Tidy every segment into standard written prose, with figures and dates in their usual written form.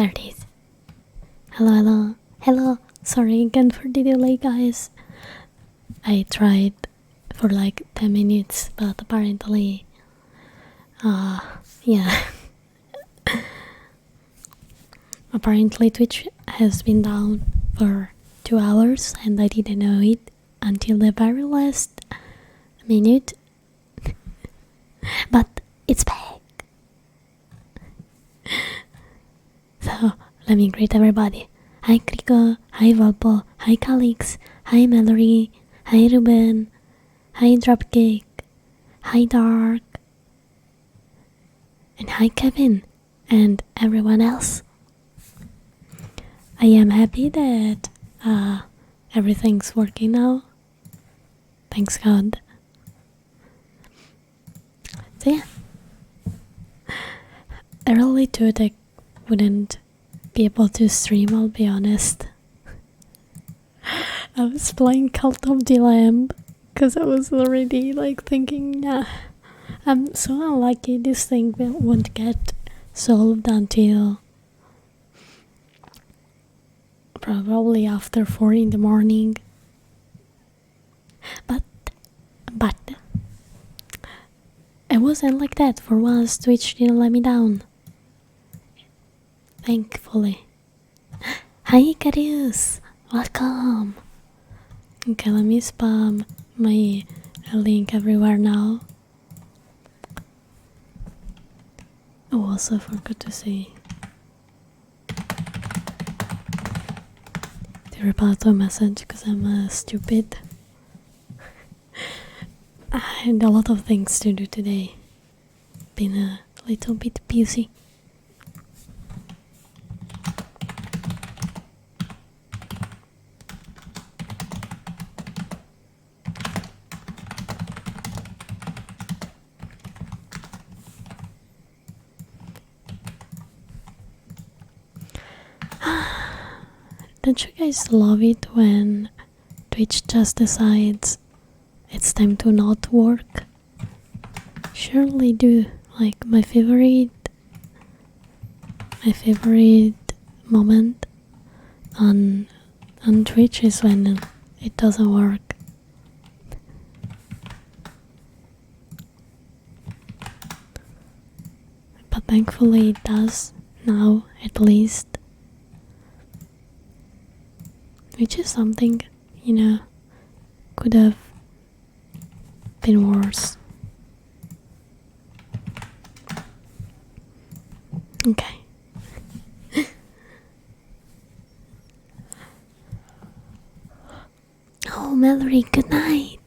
There it is. Hello, hello, hello. Sorry again for the delay, guys. I tried for like 10 minutes, but apparently, yeah. Apparently, Twitch has been down for 2 hours, and I didn't know it until the very last minute. But it's back. So, let me greet everybody. Hi Kriko, hi Valpo, hi Calix, hi Mallory, hi Ruben, hi Dropcake, hi Dark, and hi Kevin, and everyone else. I am happy that everything's working now. Thanks God. So yeah, I really thought I wouldn't be able to stream, I'll be honest. I was playing Cult of the Lamb because I was already like thinking, nah, I'm so unlucky this thing won't get solved until probably after 4 in the morning. But it wasn't like that. For once, Twitch didn't let me down. Thankfully. Hi Icarus! Welcome! Okay, let me spam my link everywhere now. Oh, also forgot to say to reply to a message because I'm stupid. I had a lot of things to do today. Been a little bit busy. Don't you guys love it when Twitch just decides it's time to not work? Surely do. Like my favorite moment on Twitch is when it doesn't work. But thankfully it does now, at least. Which is something, you know, could have been worse. Okay. Oh, Mallory, good night.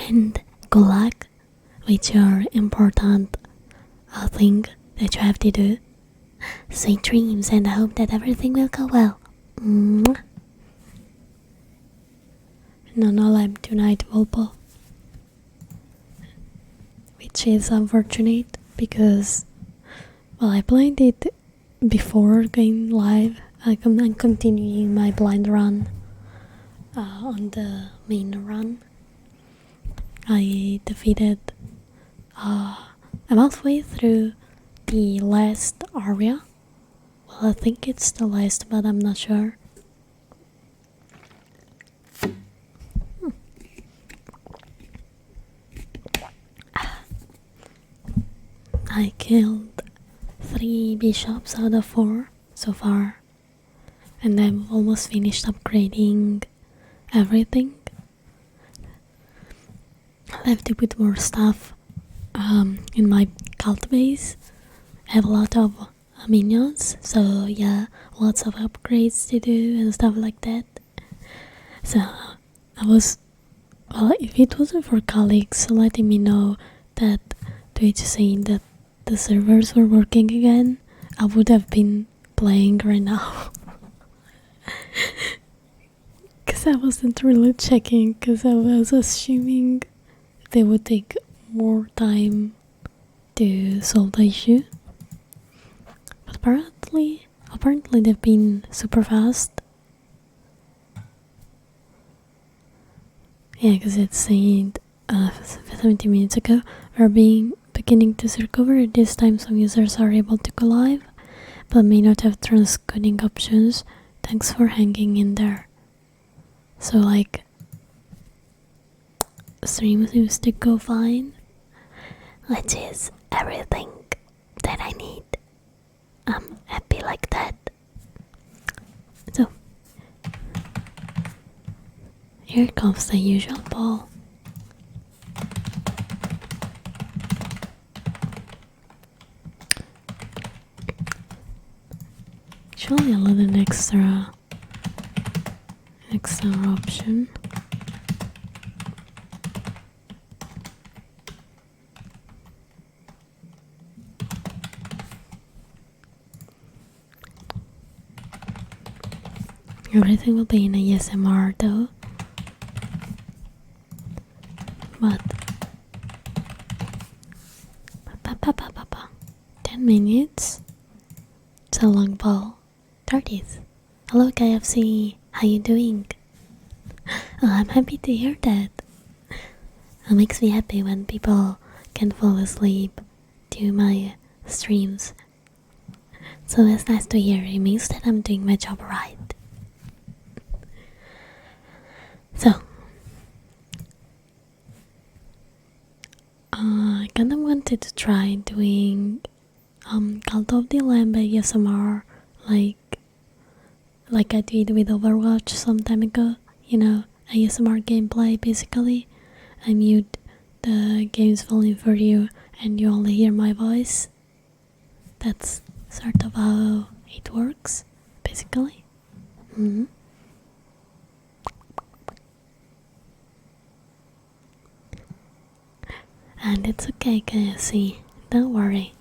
And good luck with your important thing that you have to do. Sweet dreams, and I hope that everything will go well. Mwah. No lab tonight, Volpo. Which is unfortunate because, well, I played it before going live. I'm continuing my blind run on the main run. I defeated, I'm halfway through the last area. Well, I think it's the last, but I'm not sure. I killed 3 bishops out of 4 so far, and I'm almost finished upgrading everything. I have to put more stuff in my cult base. I have a lot of minions, so yeah, lots of upgrades to do and stuff like that. So I was, well, if it wasn't for colleagues letting me know that Twitch saying that the servers were working again, I would have been playing right now. Because I wasn't really checking, because I was assuming they would take more time to solve the issue. But apparently they've been super fast. Yeah, because it's saying 70 minutes ago we're beginning to recover. This time some users are able to go live, but may not have transcoding options. Thanks for hanging in there. So like, stream seems to go fine, which is everything that I need. I'm happy like that. So here comes the usual ball. Actually, I'll add an extra option. Everything will be in ASMR though. But 10 minutes. It's a long ball. 30s. Hello KFC, how you doing? Oh, I'm happy to hear that. It makes me happy when people can fall asleep to my streams. So it's nice to hear. It means that I'm doing my job right. So I kinda wanted to try doing Cult of the Lamb ASMR like I did with Overwatch some time ago. You know, ASMR gameplay basically. I mute the game's volume for you and you only hear my voice. That's sort of how it works, basically. And it's okay, KFC, don't worry.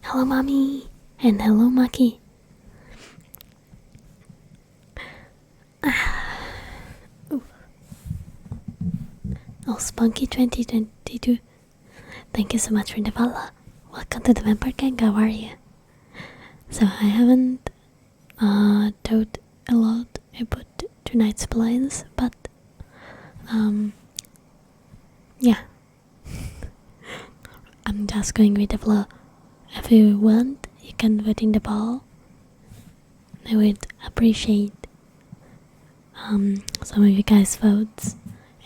Hello, Mommy, and hello, Maki. Oh, Spunky 2022. Thank you so much for the follow. Welcome to the Vampire Gang, how are you? So I haven't talked a lot about tonight's plans, but yeah. I'm just going with the flow. If you want, you can vote in the poll. I would appreciate some of you guys' votes.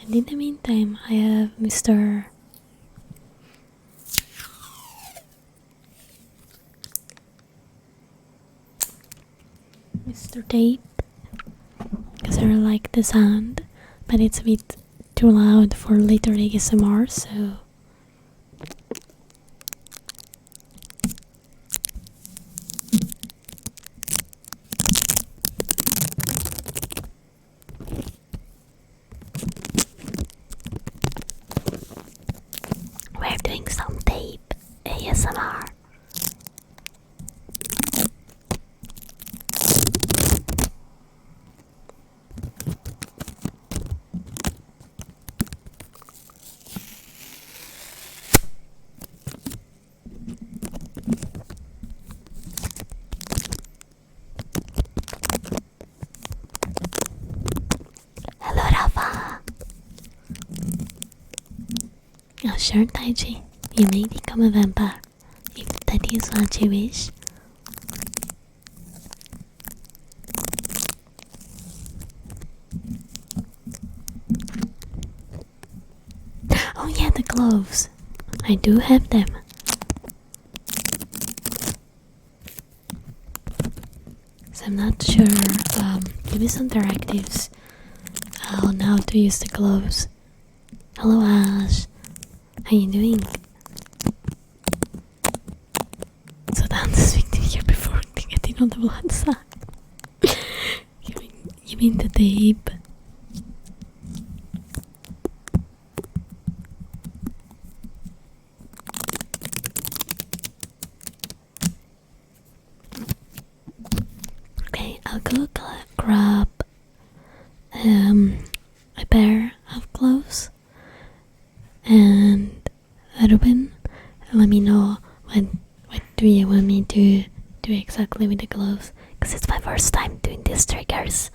And in the meantime, I have Mr. Tape, because I really like the sound, but it's a bit too loud for later ASMR, so we're doing some tape ASMR. Hello, Rafa. Oh, sure, Taiji. You may become a vampire if that is what you wish. Oh yeah, the gloves. I do have them. So I'm not sure. Give me some directives on how to use the gloves. Hello, Ash. How you doing? So that's speak to you before getting on the blood side. You mean the tape? Okay, I'll go grab a pair of gloves, and Ruben, let me know what do you want me to do exactly with the gloves, because it's my first time doing these triggers.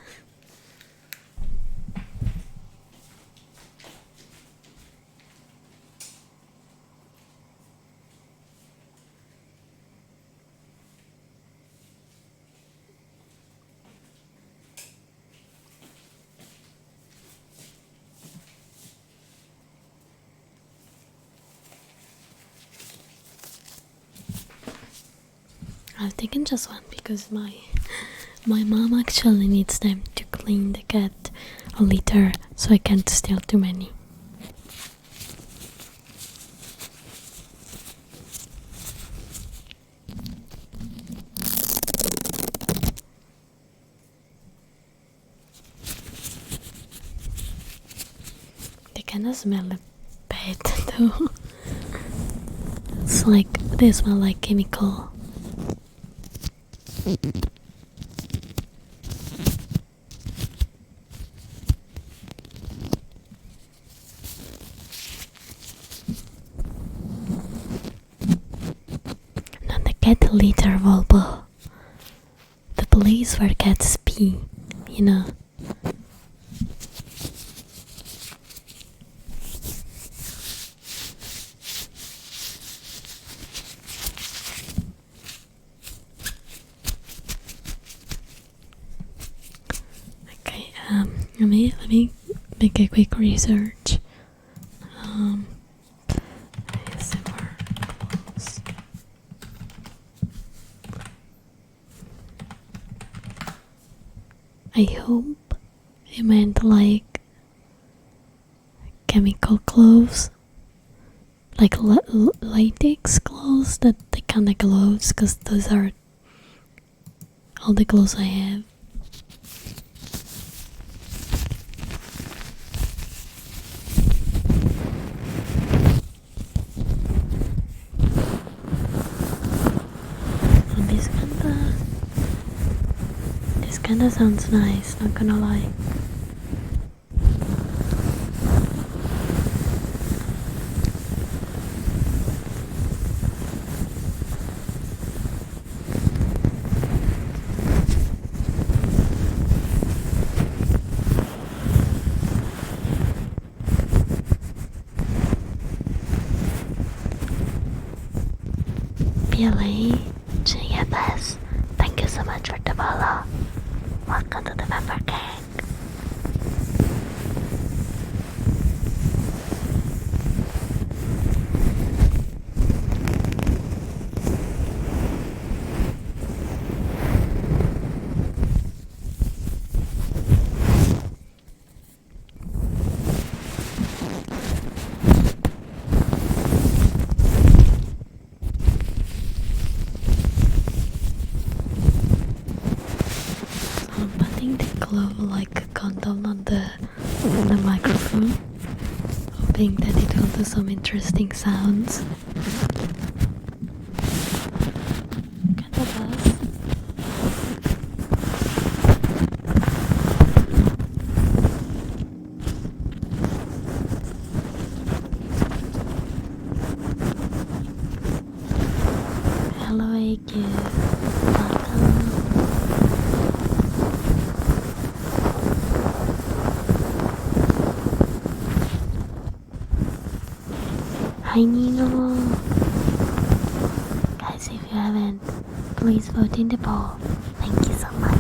I've taken just one because my mom actually needs them to clean the cat a litter, so I can't steal too many. They kinda smell a bit though. It's like they smell like chemical. Not the cat litter, Volvo. The place where cats pee, you know. Okay, let me make a quick research. ASMR clothes. I hope it meant like chemical clothes, like latex clothes, that the kind of gloves, because those are all the clothes I have. And this kinda sounds nice, not gonna lie. PLA, GFS, thank you so much for the follow. Welcome to the member gang. I'm putting the glove like a condom on the microphone, hoping that it will do some interesting sounds. Kinda does. Hello, AQ. Welcome. Hi Nino! Guys, if you haven't, please vote in the poll. Thank you so much.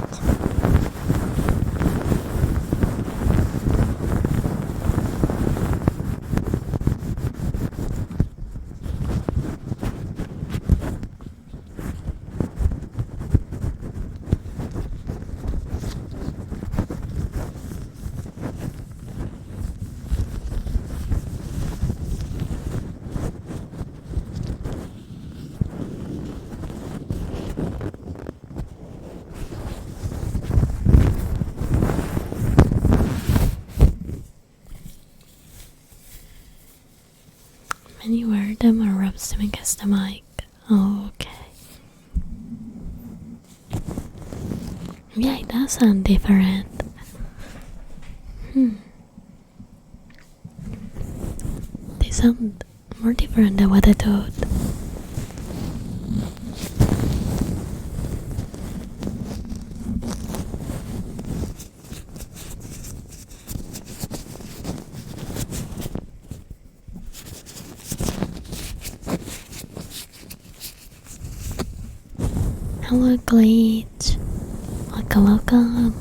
Many wear them or rubs them against the mic. Oh, okay. Yeah, it does sound different. They sound more different than what I thought. Hello, Glitch. Welcome, welcome.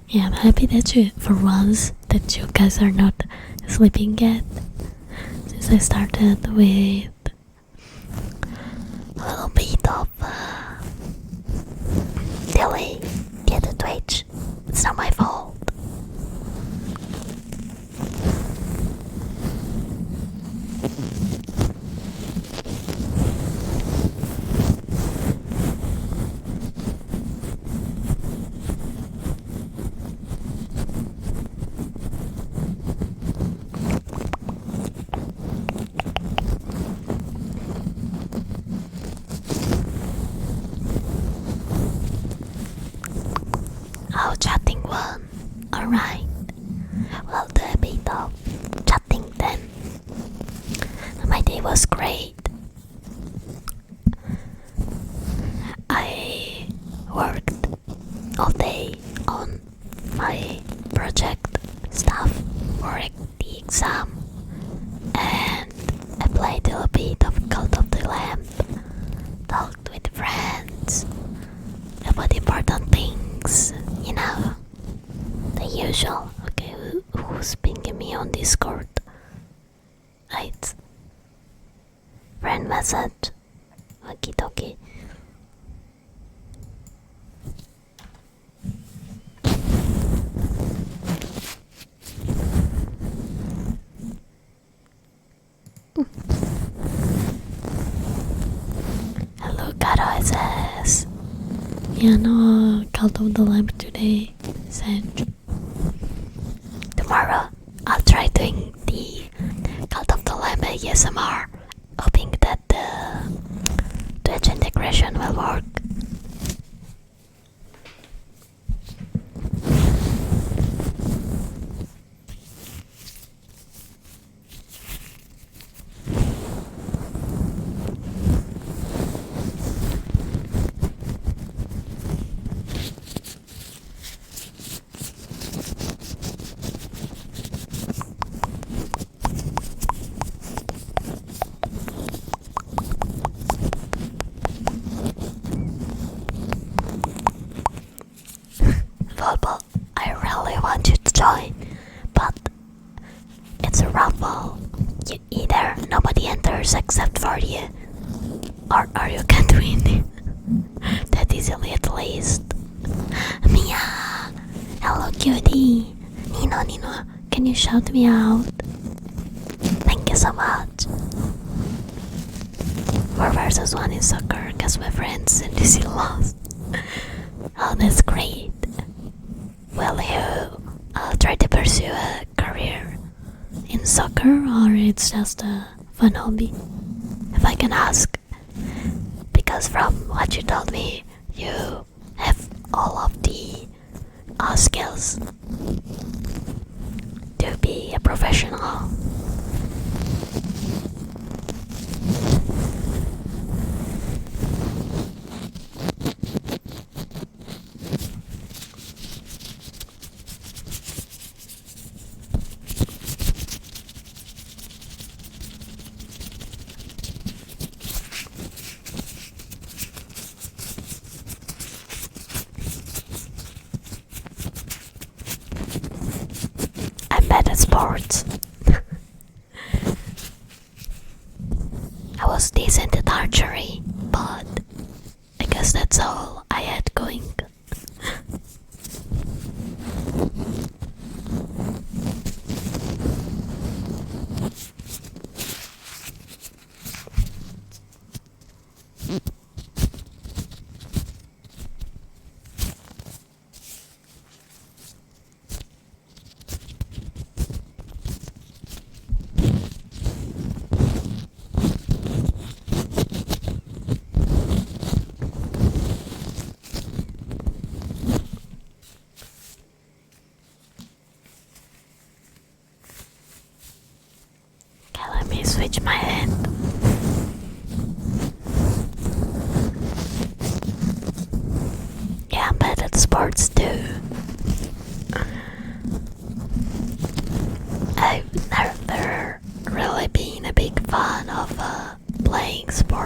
Yeah, I'm happy that for once, that you guys are not sleeping yet. Since I started with a little bit of delay due to Twitch. It's not my fault. Oh, chatting one. Alright. Well, do a bit of chatting then. My day was great. I worked all day on my project stuff for the exam, and I played a little bit of Cult of the Lamb, talked with friends about important things, you know, the usual. Okay, who's pinging me on Discord? Right, friend message. Okie dokie. Hello, Garoises. Yeah, no, Cult of the Lamb today, Sanj. Tomorrow, I'll try doing the Cult of the Lamb ASMR, hoping that the Twitch integration will work. Football, I really want you to join, but it's a raffle. Either nobody enters except for you, or you can't win. That easily at least. Mia! Hello, cutie! Nino, can you shout me out? Thank you so much. 4 versus 1 in soccer against my friends and DC lost. Oh, that's great. Will you try to pursue a career in soccer, or it's just a fun hobby? If I can ask. Because from what you told me, you have all of the skills to be a professional. I'm bad at sports. I was decent at archery, but I guess that's all I had going.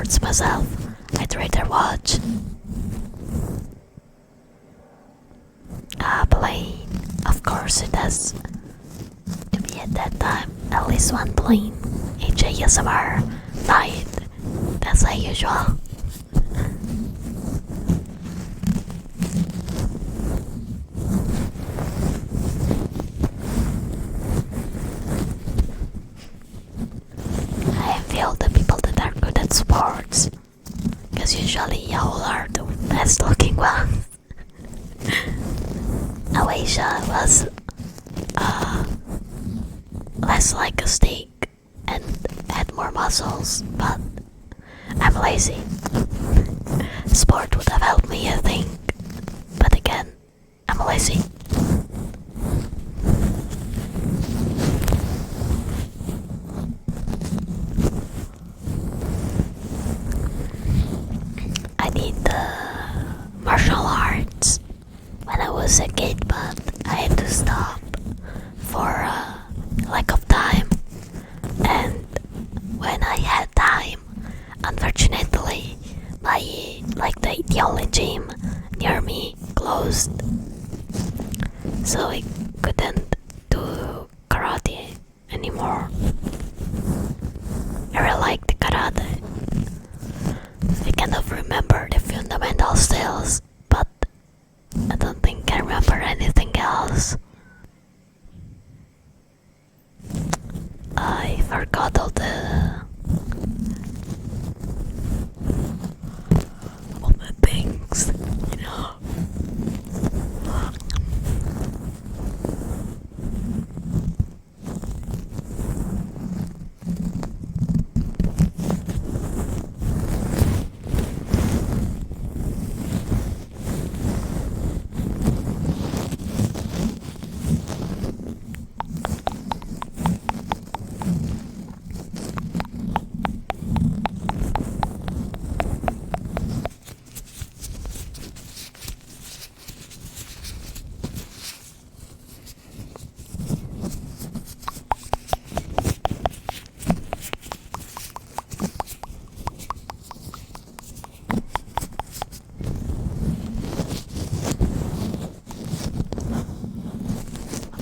sports myself. I'd rather watch plane. Of course, it has to be at that time at least one plane each ASMR night. That's like usual. I feel the people that are good at sports, because usually y'all are the best looking ones. Aisha was less like a steak and had more muscles, but I'm lazy. Sport would have helped me, I think, but again, I'm lazy. I did martial arts when I was a kid, but I had to stop for lack of time. And when I had time, unfortunately, the only gym near me closed, so I couldn't do karate anymore. I really liked karate. I kind of remember the fundamental skills, but I don't think I remember anything else. I forgot all the things, you know.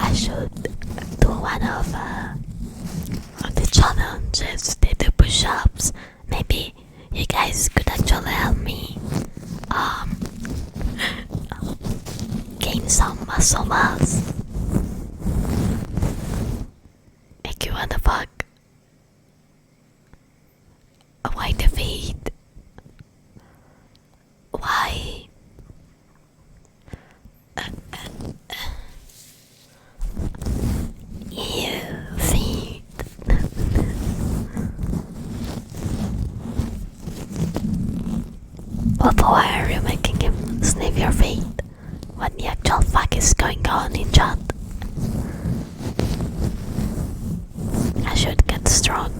I should do one of the challenges, the push-ups. Maybe you guys could actually help me gain some muscle mass. Like, you what the fuck? Why the feet? Why? You feet. But why are you making him sniff your feet? What the actual fuck is going on in chat? I should get strong.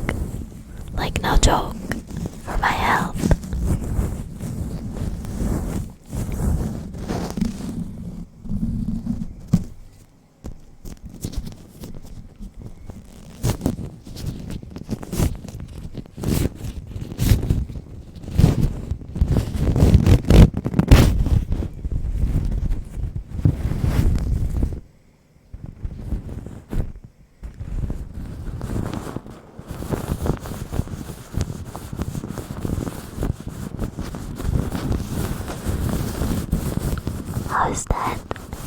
Like, no joke. For my health. How is that?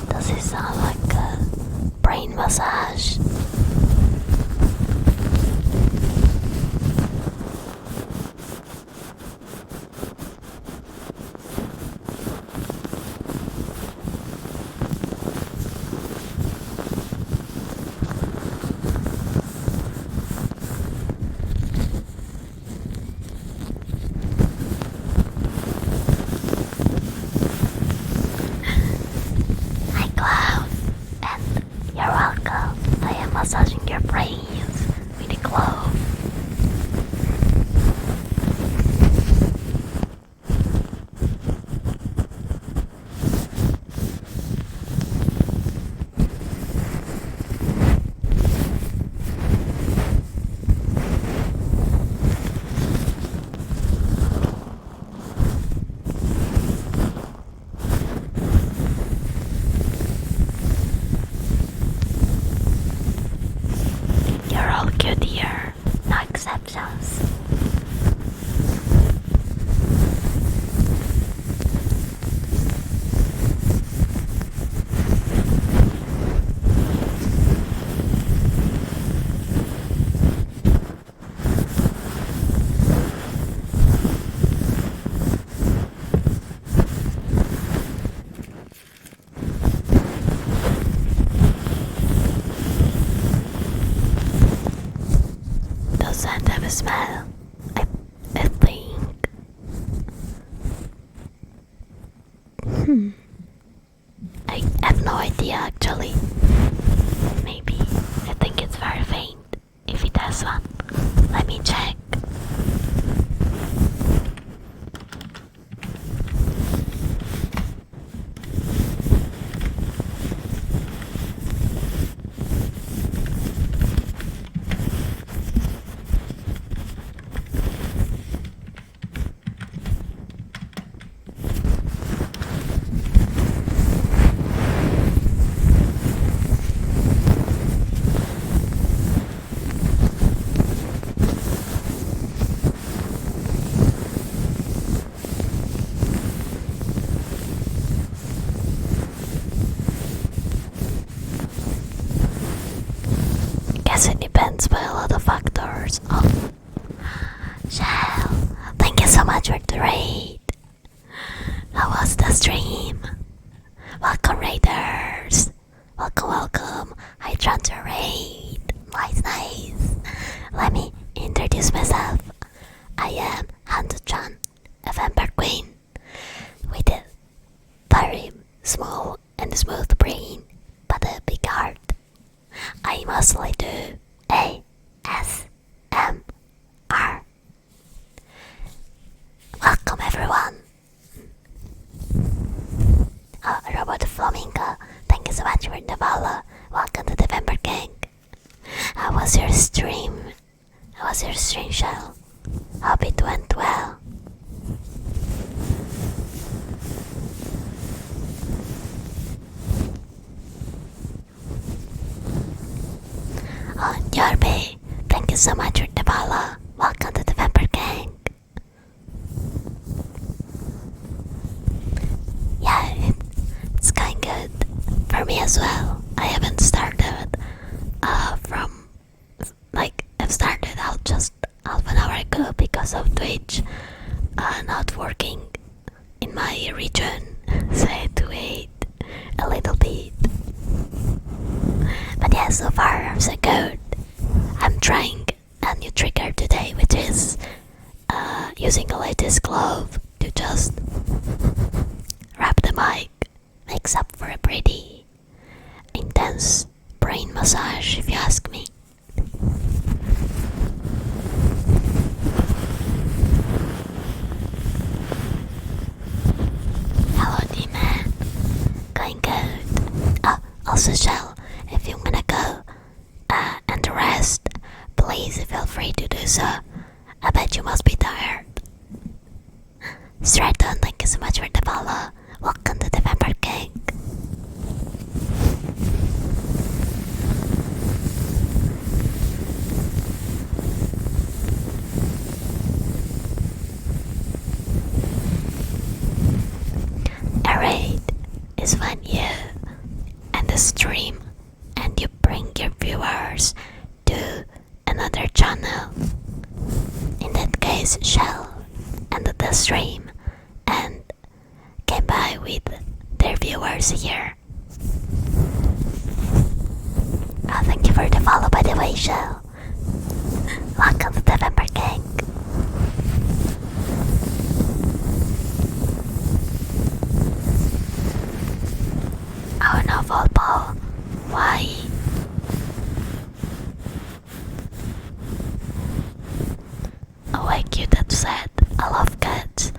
Does it sound like a brain massage? Hi Cloud, and you're welcome. I am I have no idea actually. Maybe. I think it's very faint. If it has one, let me check. Guess it depends by a lot of factors. Oh, Shell, thank you so much for the raid. How was the stream? Welcome raiders. Welcome, welcome. I tried to raid. Nice. Let me introduce myself. I am Hanzo-Chan, a vampire queen with a very small and smooth brain, but a big heart. I mostly do ASMR. Welcome everyone. Robot Flamingo, thank you so much for the follow. Welcome to the Vampire Gang. How was your stream? How was your stream, Shell? Hope it went well. Yorby, thank you so much for the follow. Welcome to the Vampire Gang. Yeah, it's going good for me as well. I haven't started I've started out just half an hour ago because of Twitch not working in my region, so I had to wait a little bit. But yeah, so far so good. I'm trying a new trigger today, which is using the latest glove to just wrap the mic. Makes up for a pretty intense brain massage, if you ask me. Hello, D-Man. Going good. Oh, also Shell, if you wanna go and rest, please feel free to do so. I bet you must be tired. Straton, thank you so much for the follow. Welcome to the Vampire Gang. A raid is when you end the stream and you bring your viewers to another channel. In that case, Shell ended the stream and came by with their viewers here. Oh, thank you for the follow, by the way, Shell. Welcome to the Vampire Gang. Oh no, Volpo. Why? Oh, I cute, that's sad. I love cats.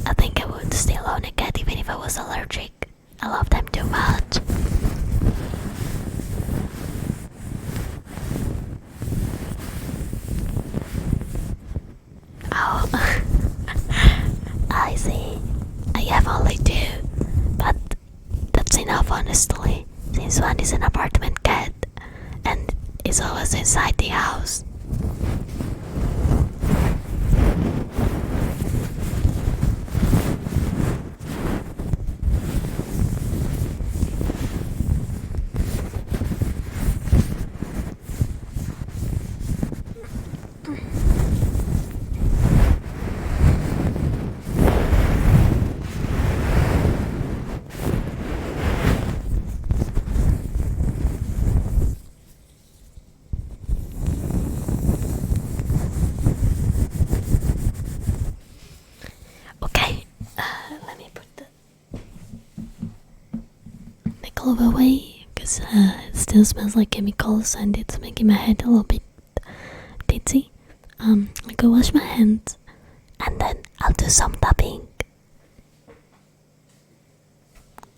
I think I would still own a cat even if I was allergic. I love them too much. Oh, I see. I have only two, but that's enough honestly, since one is an apartment cat and is always inside the house. all of away because it still smells like chemicals and it's making my head a little bit dizzy. I'll go wash my hands and then I'll do some tapping.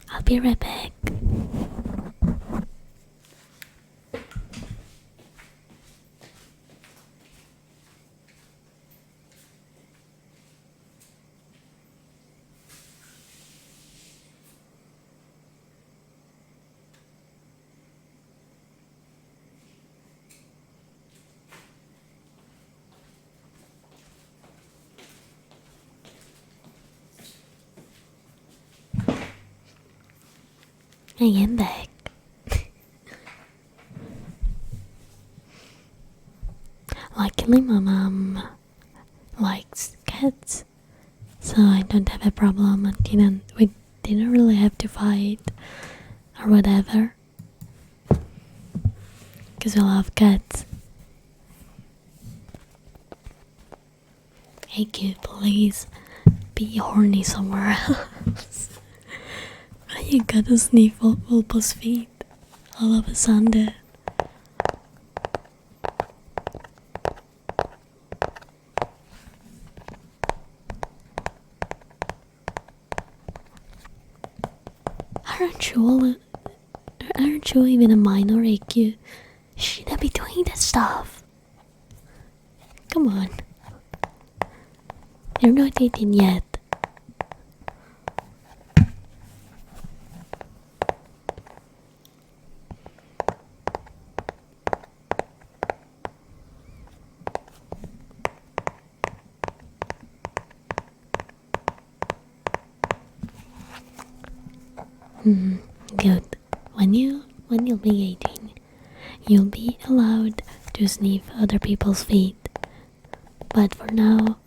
I'll be right back. I am back. Luckily my mom likes cats, so I don't have a problem and we didn't really have to fight or whatever because we love cats. Hey kid, please be horny somewhere else. You gotta sniff Wolpo's feet all of a sudden. Aren't you even a minor, AQ? You shouldn't be doing that stuff. Come on. You're not 18 yet. Good. When you'll be 18, you'll be allowed to sniff other people's feet. But for now,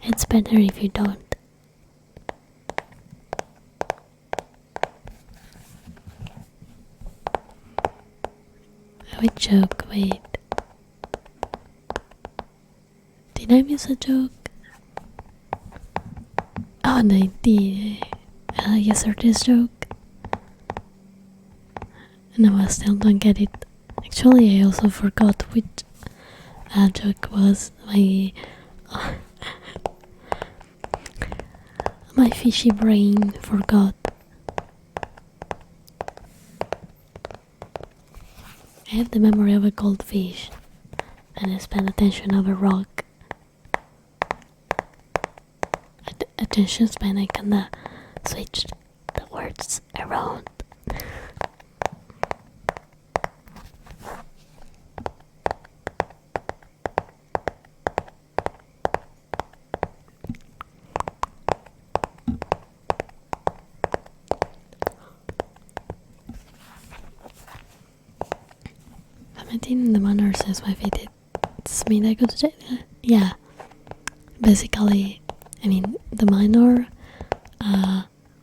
it's better if you don't. I would joke, wait. Did I miss a joke? Oh, the yesterday's joke. No, I still don't get it. Actually, I also forgot which joke was. My fishy brain forgot. I have the memory of a goldfish, and I span attention of a rock. Attention span, I kinda switched the words around. The manner says my feet. It's mean I could say, yeah. Basically, I mean the minor.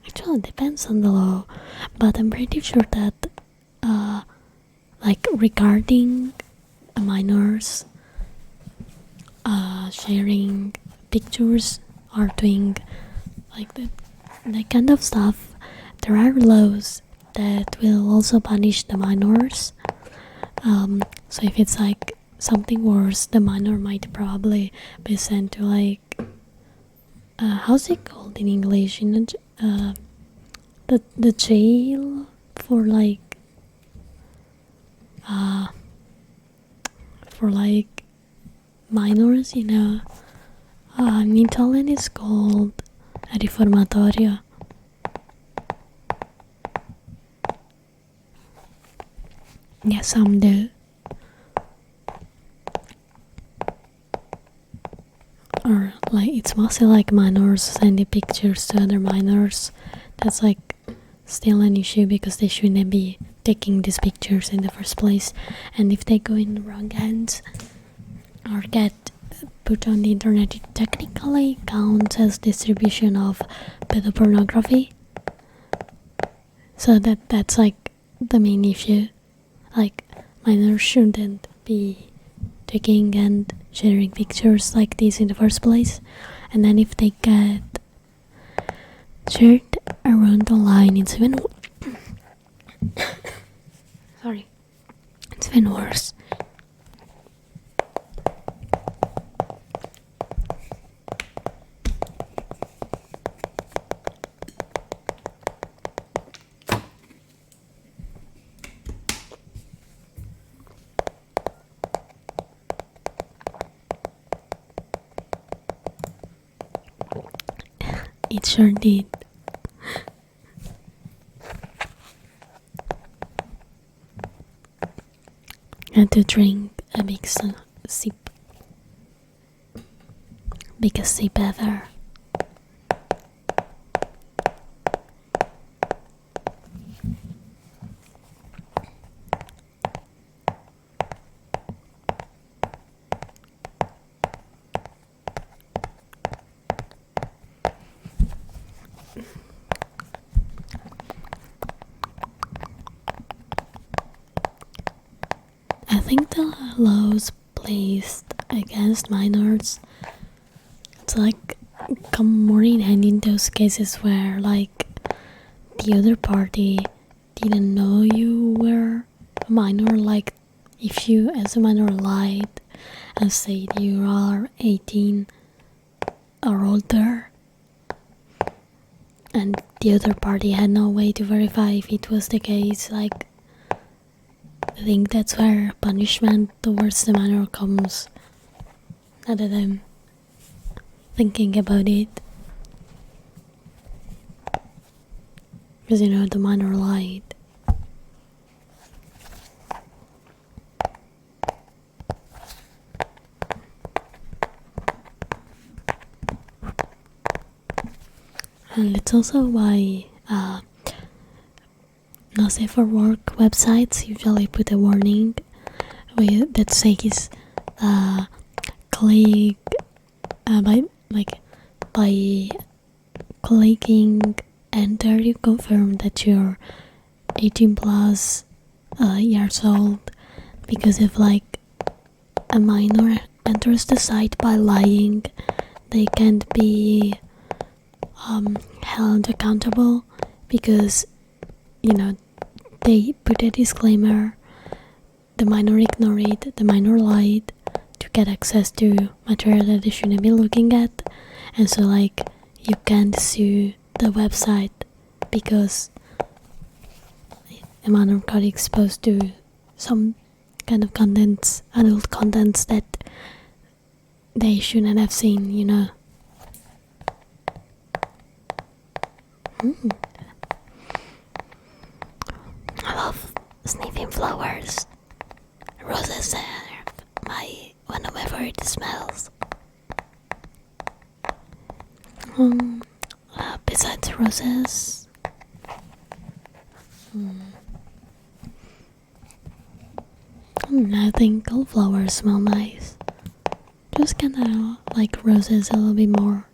Actually depends on the law, but I'm pretty sure that, like regarding minors, sharing pictures or doing like that kind of stuff, there are laws that will also punish the minors. So if it's like something worse, the minor might probably be sent to like how's it called in English? In the jail for like minors, you know. In Italian it's called riformatorio. Yeah, some do. Or like it's mostly like minors sending pictures to other minors. That's like still an issue because they shouldn't be taking these pictures in the first place. And if they go in the wrong hands or get put on the internet, it technically counts as distribution of pedopornography. So that's like the main issue. Like minors shouldn't be taking and sharing pictures like this in the first place, and then if they get shared around the line, it's even Sorry, it's been worse. It sure did. And to drink a big sip. Biggest sip ever. I think the laws placed against minors, it's like come more in hand in those cases where like the other party didn't know you were a minor, like if you as a minor lied and said you are 18 or older and the other party had no way to verify if it was the case, like I think that's where punishment towards the minor comes, now that I'm thinking about it. Because the minor lied. And it's also why not safe for work websites usually put a warning that says click by clicking enter you confirm that you're 18 plus years old, because if like a minor enters the site by lying, they can't be held accountable, because they put a disclaimer, the minor ignored it, the minor lied to get access to material that they shouldn't be looking at, and so like you can't sue the website because a minor got exposed to some kind of contents, adult contents that they shouldn't have seen. I love sniffing flowers. Roses are one of my favorite smells. Besides roses, I think all flowers smell nice. Just kinda like roses a little bit more.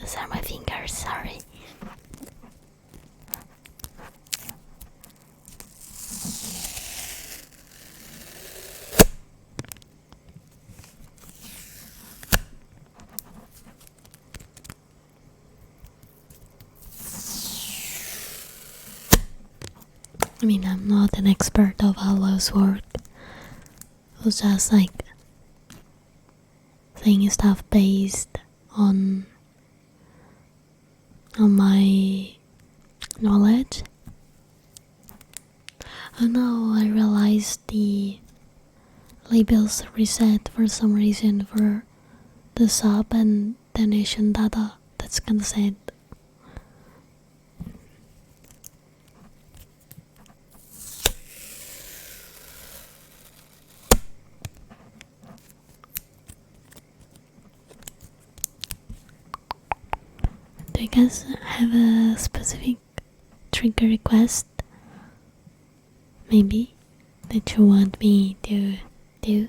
Those are my fingers, sorry. I mean, I'm not an expert of how laws work. I was just like saying stuff based on my knowledge. Oh no, I realized the labels reset for some reason for the sub and detonation data. That's kinda sad. Do you guys have a specific trigger request? Maybe that you want me to do?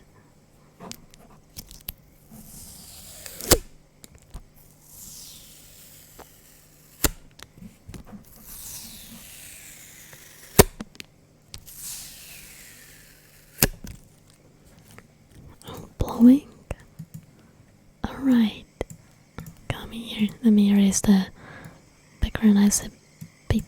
Blowing? Alright. Come here. Let me erase the background noise a bit.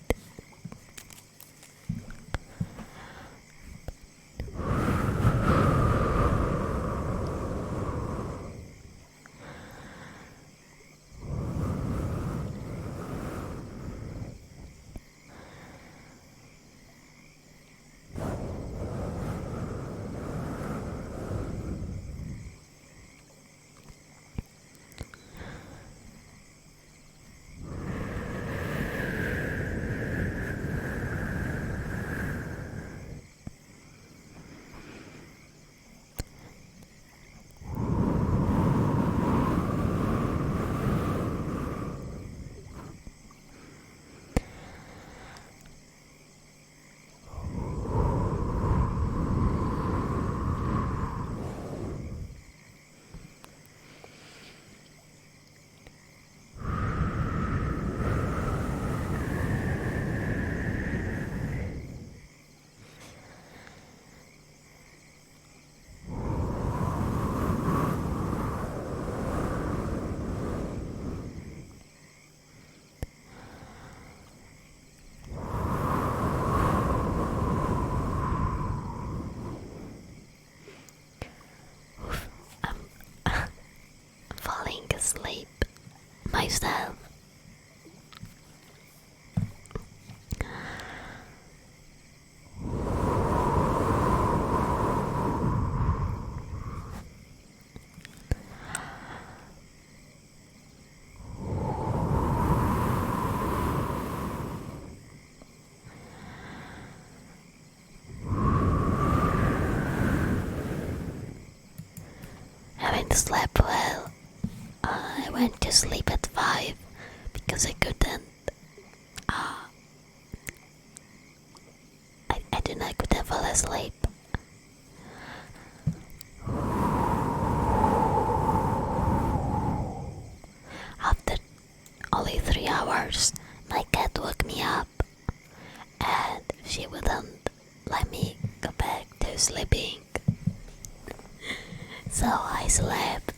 Falling asleep myself. Haven't slept well. I went to sleep at 5 because I couldn't. I couldn't fall asleep. After only 3 hours, my cat woke me up and she wouldn't let me go back to sleeping. So I slept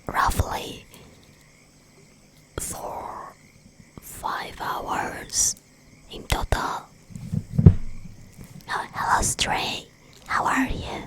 roughly for 5 hours in total. Hello Stray, how are you?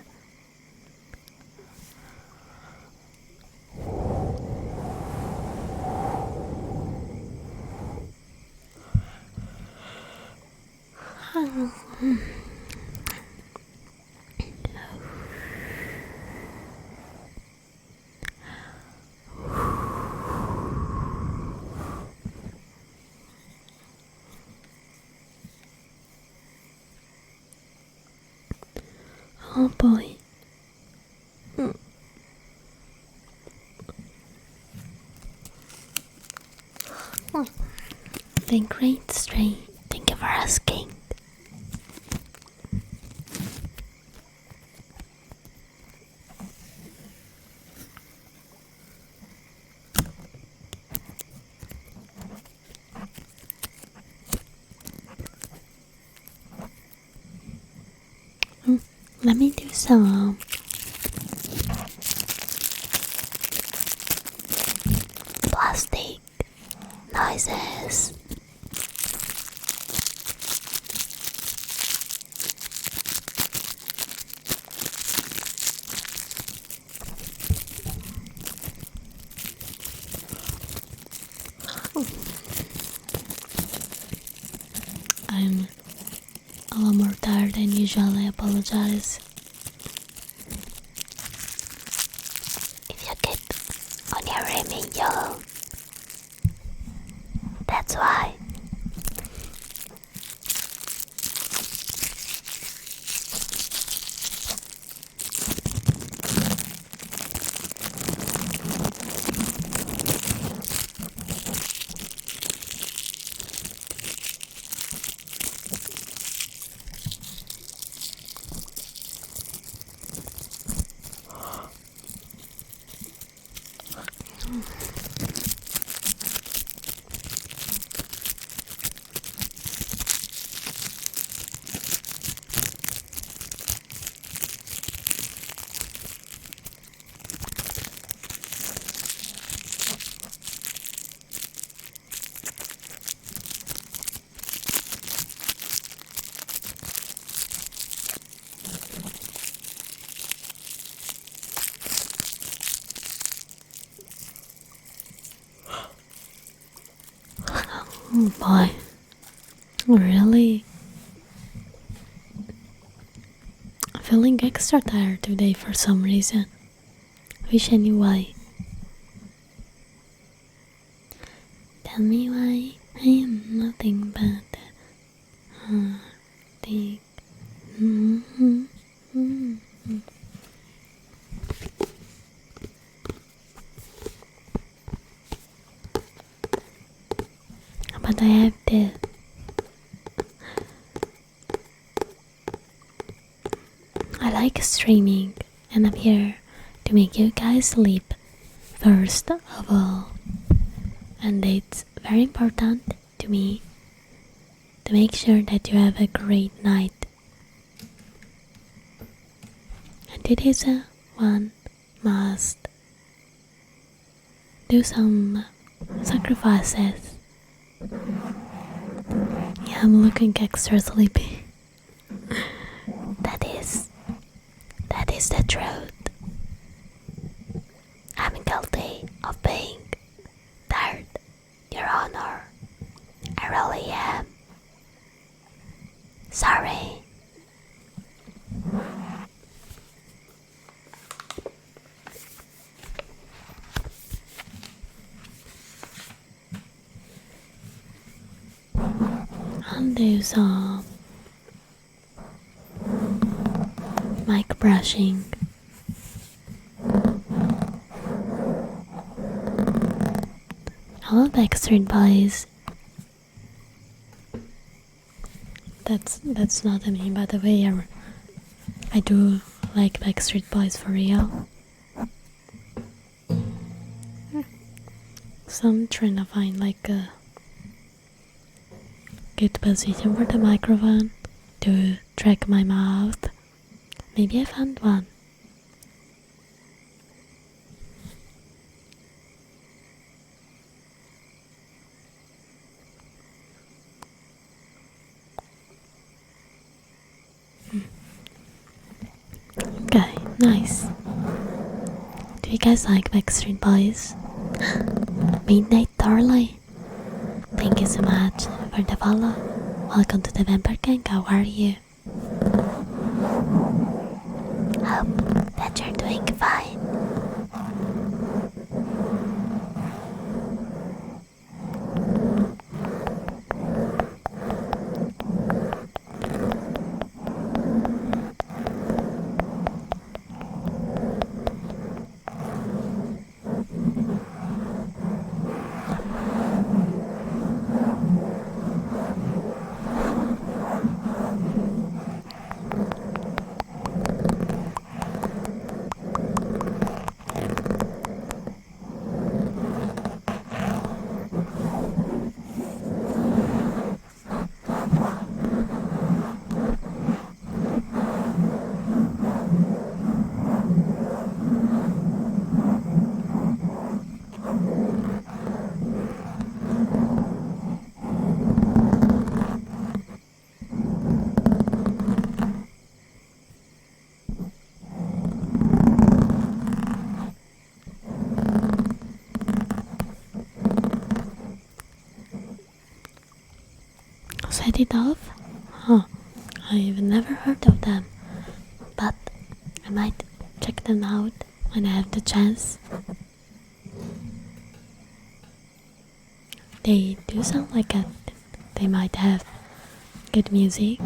Oh boy. Doing great, Stray. Thank you for asking. Let me do some plastic noises. I'm a lot more tired than usual, I apologize. If you keep on hearing me YOLO. That's why. Oh boy, really? I'm feeling extra tired today for some reason. Wish I knew why. Tell me why I am nothing but a thing. But I have to. I like streaming, and I'm here to make you guys sleep first of all. And it's very important to me to make sure that you have a great night. And it is one must do some sacrifices. Yeah, I'm looking extra sleepy. That is the truth. I'm guilty of being tired, Your Honor. I really am. Sorry. I'll do some mic brushing. I love Backstreet Boys. That's not a meme, by the way. I do like Backstreet Boys for real. So I'm trying to find like a good position for the microphone to track my mouth. Maybe I found one. Okay, nice. Do you guys like Backstreet Boys? Midnight Darley. Thank you so much for the follow. Welcome to the Vampire Gang. How are you? Hope that you're doing fine. Set it off? Huh. I've never heard of them. But I might check them out when I have the chance. They do sound like they might have good music.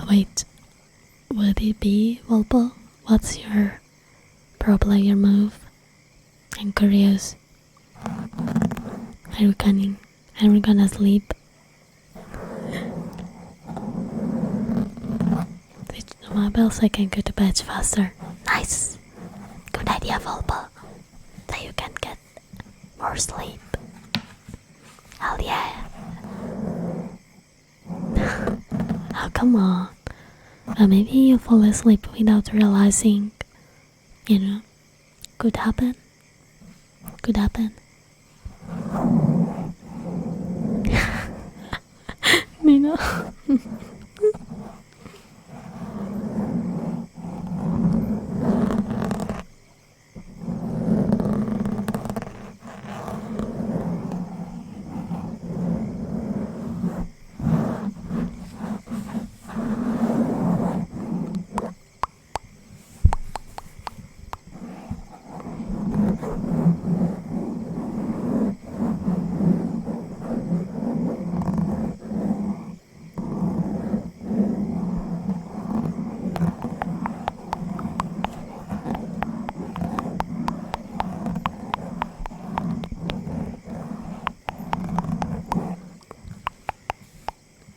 Wait, would it be Volpo? What's your pro player move? I'm curious. Are we gonna sleep? Switch to mobile so I can go to bed faster. Nice! Good idea, Volpo. So you can get more sleep. Hell yeah! Oh, come on. Maybe you fall asleep without realizing. You know, could happen. Could happen. Nino.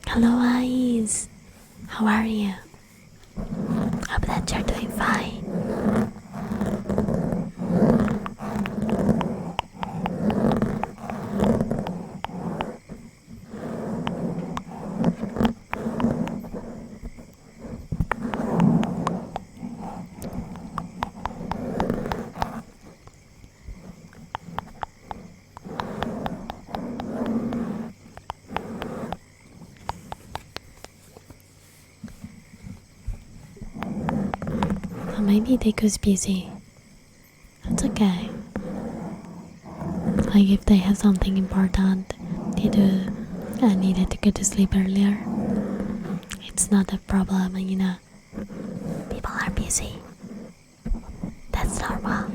Hello, Eyes. How are you? Hope that you're doing fine. Or maybe Deiku's busy. That's okay. Like if they have something important to do and needed to go to sleep earlier, it's not a problem, you know. People are busy. That's normal.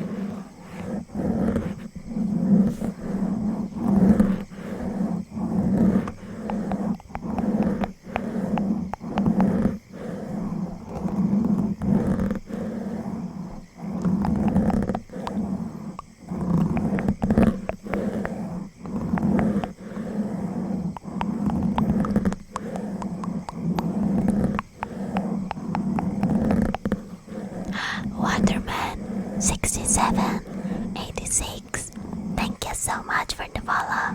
Waterman 6786. Thank you so much for the follow.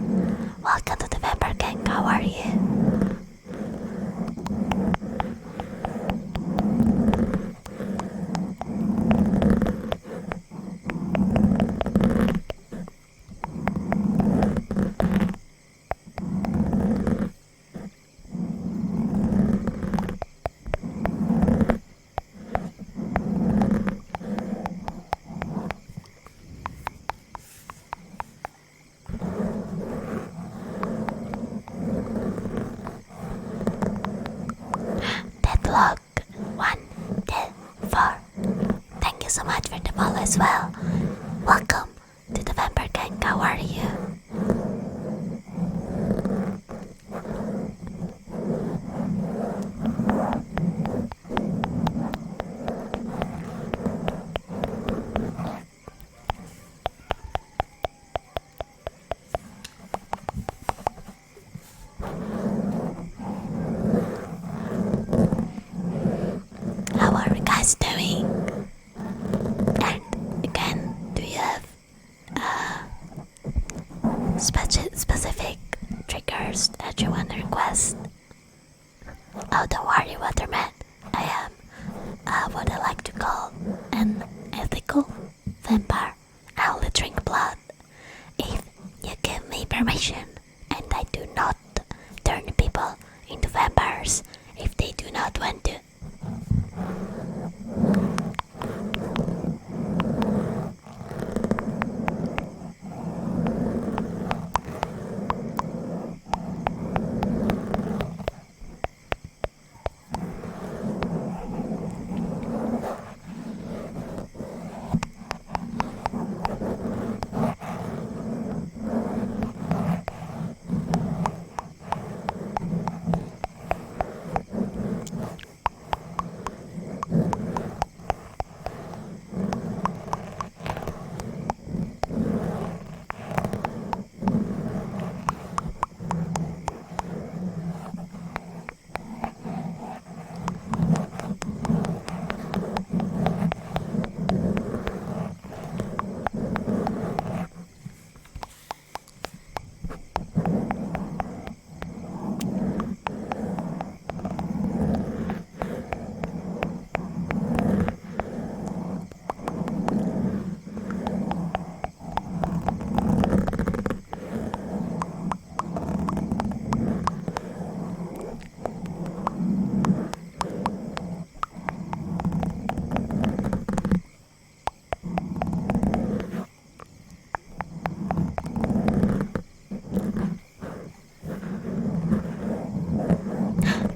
Welcome to the member gang. How are you? don't worry, Waterman. I am what I like to call an ethical vampire. I only drink blood if you give me permission, and I do not turn people into vampires if they do not want to.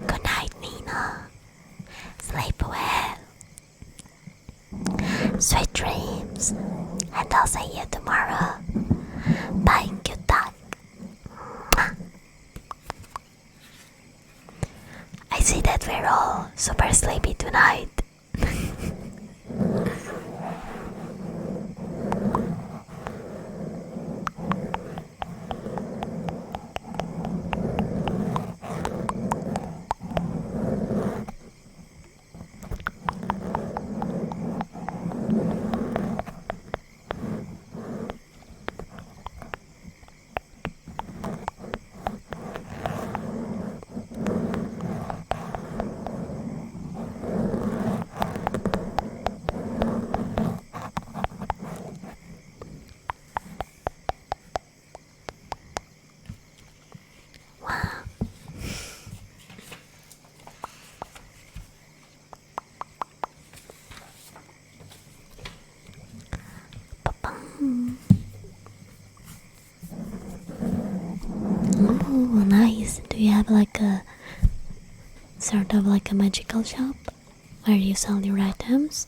Good night, Nina. Sleep well. Sweet dreams. And I'll see you tomorrow. Thank you, Doc. I see that we're all super sleepy tonight. Oh, nice. Do you have like a sort of like a magical shop where you sell your items?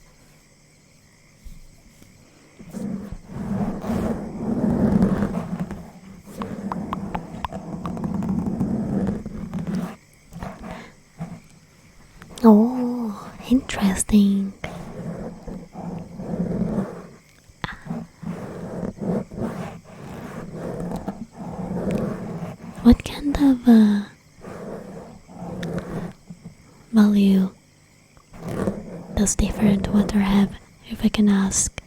Oh, interesting. What kind of value does different water have, if I can ask?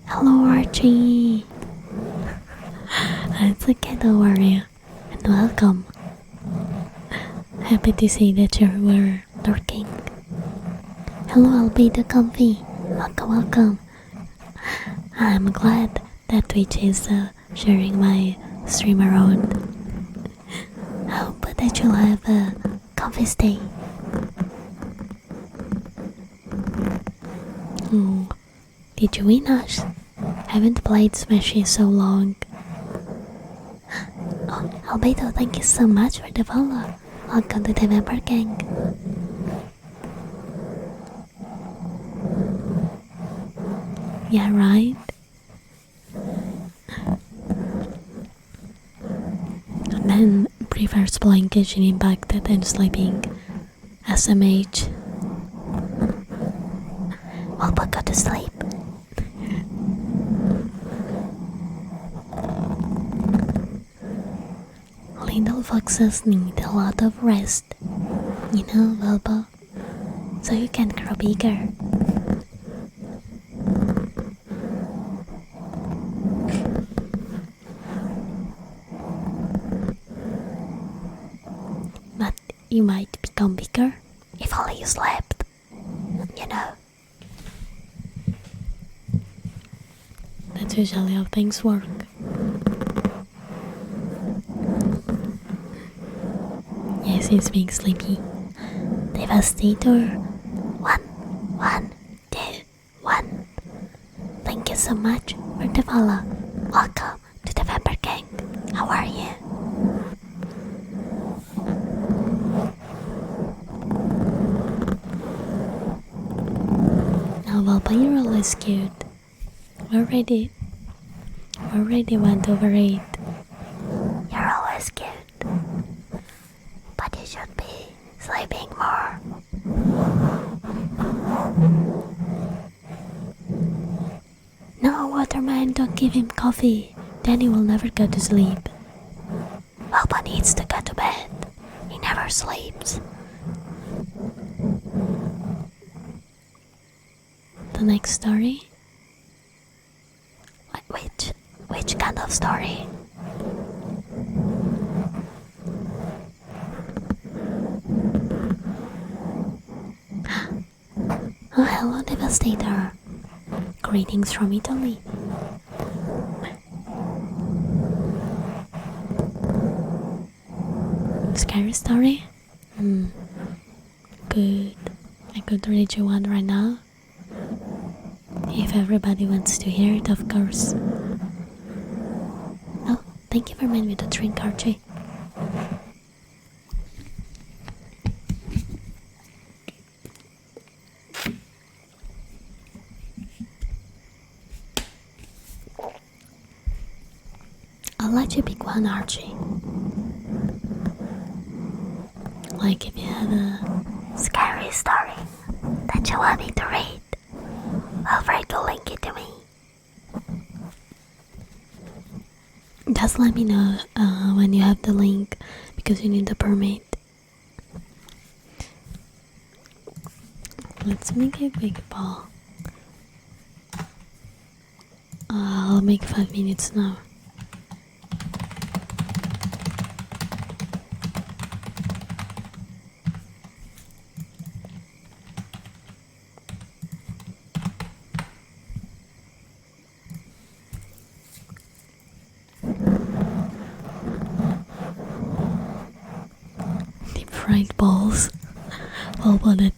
Hello, Archie. It's okay, don't worry. And welcome. Happy to see that you were lurking. Hello, I'll be the comfy. Welcome. I'm glad that Twitch is sharing my stream around. I hope that you'll have a comfy stay. Oh, did you win us? Haven't played Smash in so long. Oh, Albedo, thank you so much for the follow. Welcome to the member gang. Yeah, right? A man prefers playing Genshin Impact than sleeping. SMH. Well, but go to sleep. Little foxes need a lot of rest. You know, Velbo, so you can grow bigger. But you might become bigger. If only you slept, you know. That's usually how things work. Yes, he's being sleepy. Devastator. 1, 1, 2, 1. Thank you so much for the follow. Welcome to the Vampire Gang. How are you? Now, Valpa, you're always cute. We're ready. We're ready 1 to over 8. You're always cute. But you should be sleeping more. No, Waterman, don't give him coffee. Then he will never go to sleep. Valpa needs to go to bed. He never sleeps. The next story? Which kind of story? Oh, hello, Devastator. Greetings from Italy. Scary story? Good. I could read you one right now. If everybody wants to hear it, of course. Oh, thank you for reminding me to drink, Archie. I'll let you pick one, Archie. Like if you have a scary story that you want me to read, feel free to link it to me. Just let me know when you have the link, because you need the permit. Let's make a big ball. I'll make 5 minutes now. Fried balls. Well, that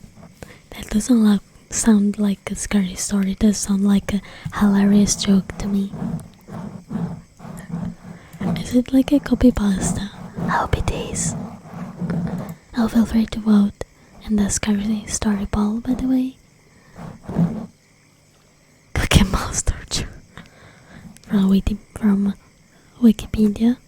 doesn't sound like a scary story. It does sound like a hilarious joke to me. Is it like a copy pasta? I hope it is. Oh, feel free to vote in the scary story poll, by the way. Cookie Monster from Wikipedia.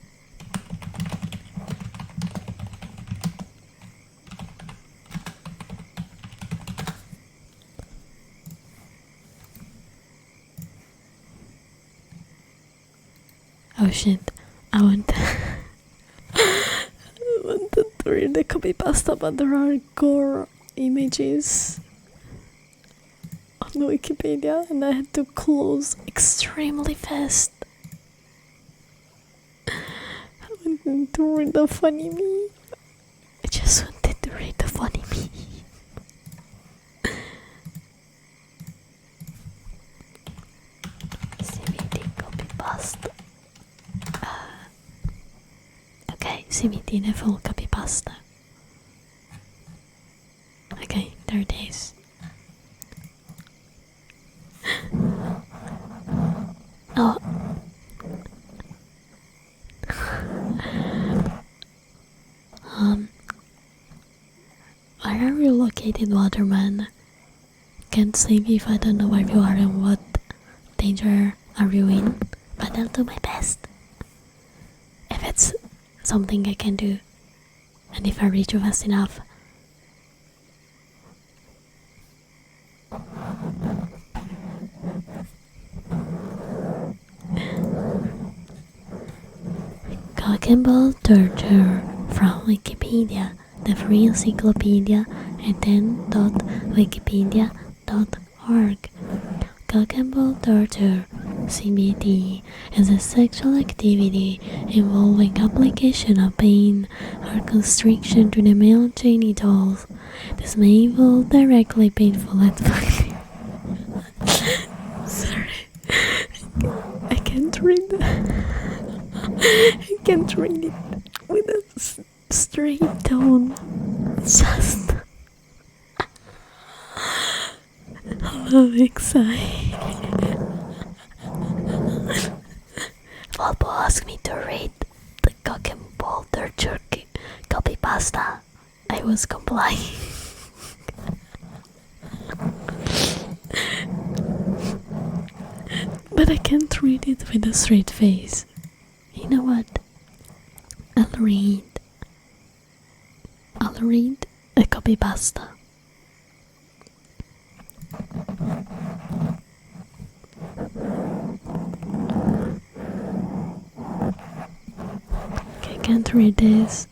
Oh shit, I wanted to read the copy pasta, but there are gore images on Wikipedia and I had to close extremely fast. I wanted to read the funny meme. I just wanted to read the funny meme. CVT copy pasta. Okay, CVT in a full copy pasta. Okay, there it is. Oh. Where are you located, Waterman? Can't save you if I don't know where you are and what danger are you in, but I'll do my best. If it's something I can do, and if I reach you fast enough. Cock and ball torture from Wikipedia, the free encyclopedia, and then.wikipedia.org. Cock and ball torture CBT is a sexual activity involving application of pain or constriction to the male genitals. This may involve directly painful at Sorry, I can't read. I can't read it with a straight tone. It's just I'm excited. Volpo asked me to read the cock and ball jerky copy pasta. I was complying. But I can't read it with a straight face. You know what? I'll read a copy pasta. Okay, I can't read this.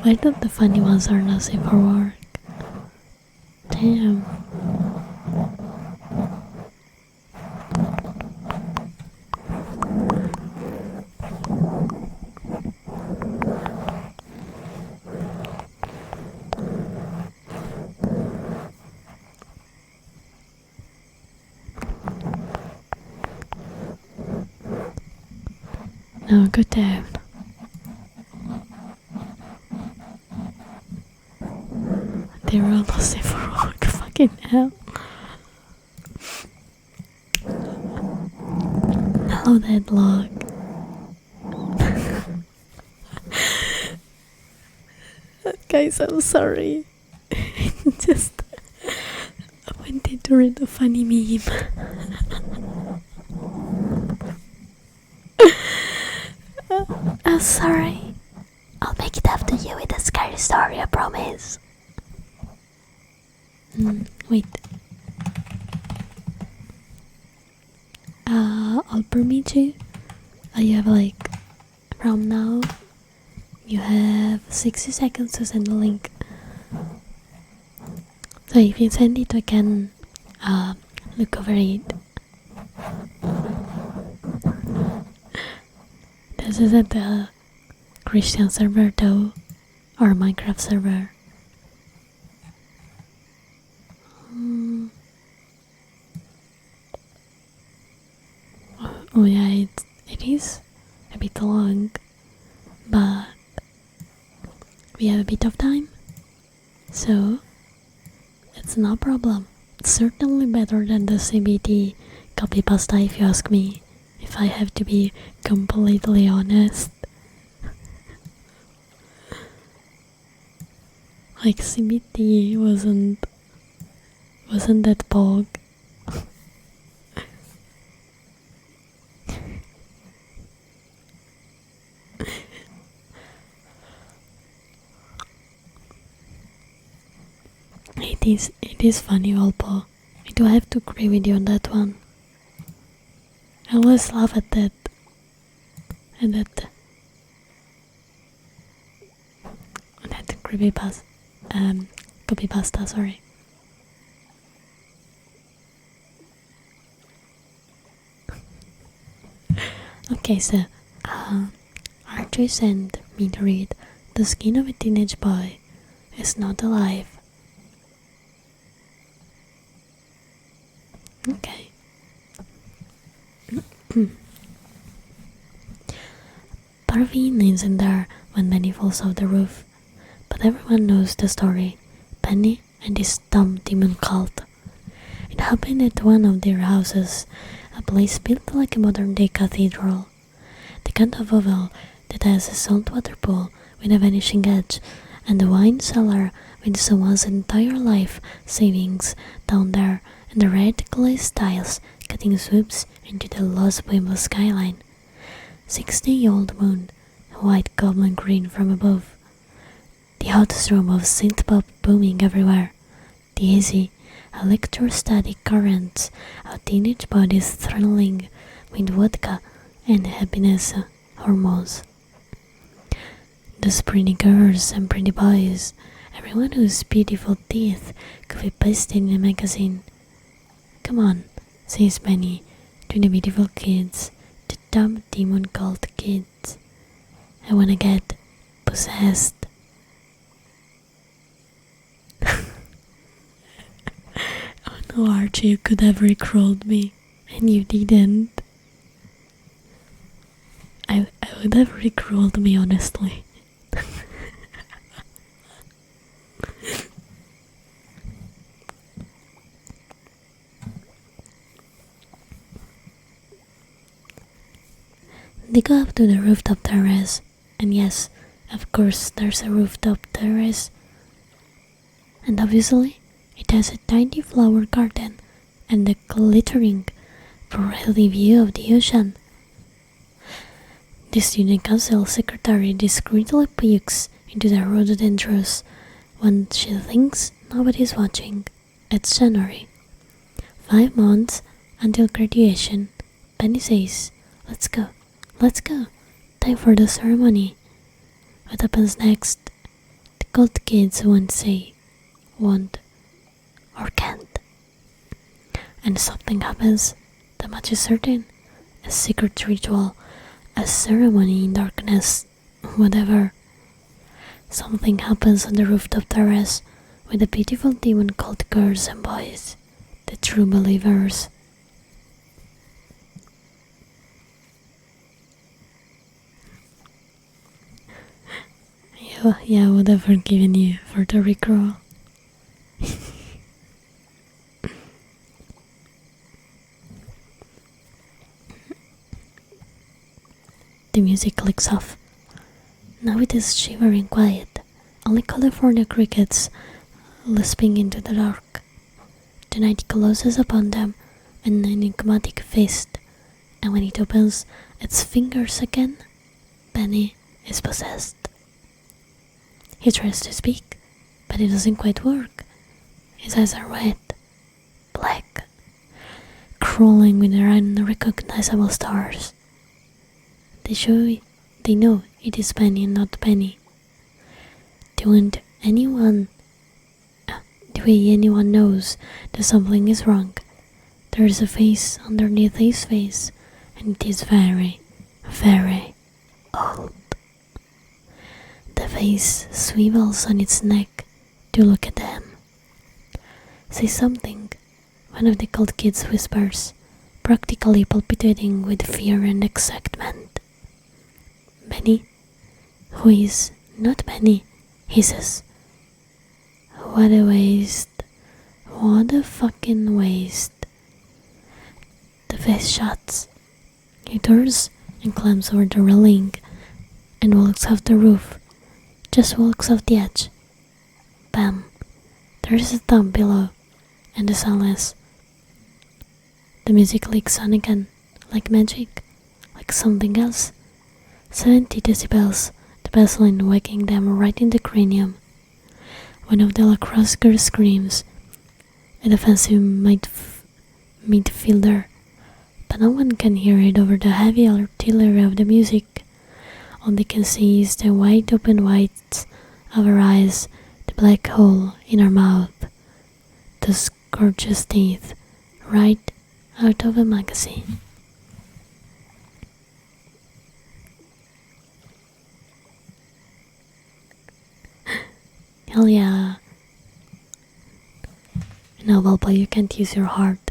Why don't the funny ones are not safe for work? Damn. No, good down. They were almost safe for work. Fucking hell. Hello, deadlock. Guys, I'm sorry. Just I wanted to read a funny meme. I'm sorry. I'll make it after you with a scary story, I promise. Wait. I'll permit you. You have like, from now, you have 60 seconds to send the link. So if you send it, I can look over it. This isn't the Christian server though, or Minecraft server. Oh yeah, it is a bit long, but we have a bit of time, so it's no problem. It's certainly better than the CBT copy pasta if you ask me, if I have to be completely honest. Like CBT wasn't that bog. It is funny, Volpo. I do have to agree with you on that one. I always laugh at that. And that copy pasta, sorry. Okay, so Archie sent me to read The Skin of a Teenage Boy is Not Alive. Okay. Parveen lives in there when Benny falls off the roof, but everyone knows the story. Benny and his dumb demon cult. It happened at one of their houses, a place built like a modern-day cathedral. The kind of oval that has a saltwater pool with a vanishing edge, and the wine cellar with someone's entire life savings down there, and the red glazed tiles cutting swoops into the Los Buenos skyline. 60-year-old moon, a white goblin green from above. The hot strum of synth-pop booming everywhere. The easy, electrostatic currents of teenage bodies thrilling with vodka and happiness hormones. Those pretty girls and pretty boys, everyone whose beautiful teeth could be pasted in a magazine. Come on, says Benny to the beautiful kids, the dumb demon called kids. I wanna get possessed. Oh no, Archie, you could have rickrolled me, and you didn't. I would have rickrolled me, honestly. They go up to the rooftop terrace, and yes, of course there's a rooftop terrace. And obviously, it has a tiny flower garden and a glittering, pretty view of the ocean. The student council secretary discreetly pukes into the rhododendrons when she thinks nobody's watching. It's January. 5 months until graduation. Penny says, let's go. Let's go. Time for the ceremony. What happens next? The cold kids won't say, won't, or can't. And something happens, that much is certain. A secret ritual, a ceremony in darkness, whatever. Something happens on the rooftop terrace with the beautiful demon called girls and boys, the true believers. Yeah, I would have forgiven you for the rickroll. The music clicks off. Now it is shivering quiet, only California crickets lisping into the dark. The night closes upon them an enigmatic fist, and when it opens its fingers again, Benny is possessed. He tries to speak, but it doesn't quite work. His eyes are wet, black, crawling with their unrecognizable stars. They know it is Penny and not Penny. The way anyone knows that something is wrong, there is a face underneath his face, and it is very, very old. The face swivels on its neck to look at them. Say something, one of the cold kids whispers, practically palpitating with fear and excitement. Benny, who is not Benny, hisses, what a waste. What a fucking waste. The face shuts. He turns and climbs over the railing and walks off the roof. Just walks off the edge. Bam. There is a thump below, and the silence. The music leaks on again, like magic, like something else. 70 decibels, the baseline whacking them right in the cranium. One of the lacrosse girls screams, a defensive midfielder, but no one can hear it over the heavy artillery of the music. All they can see is the wide open whites of her eyes, the black hole in her mouth, those gorgeous teeth, right out of a magazine. Hell yeah. No, Balpa, you can't use your heart.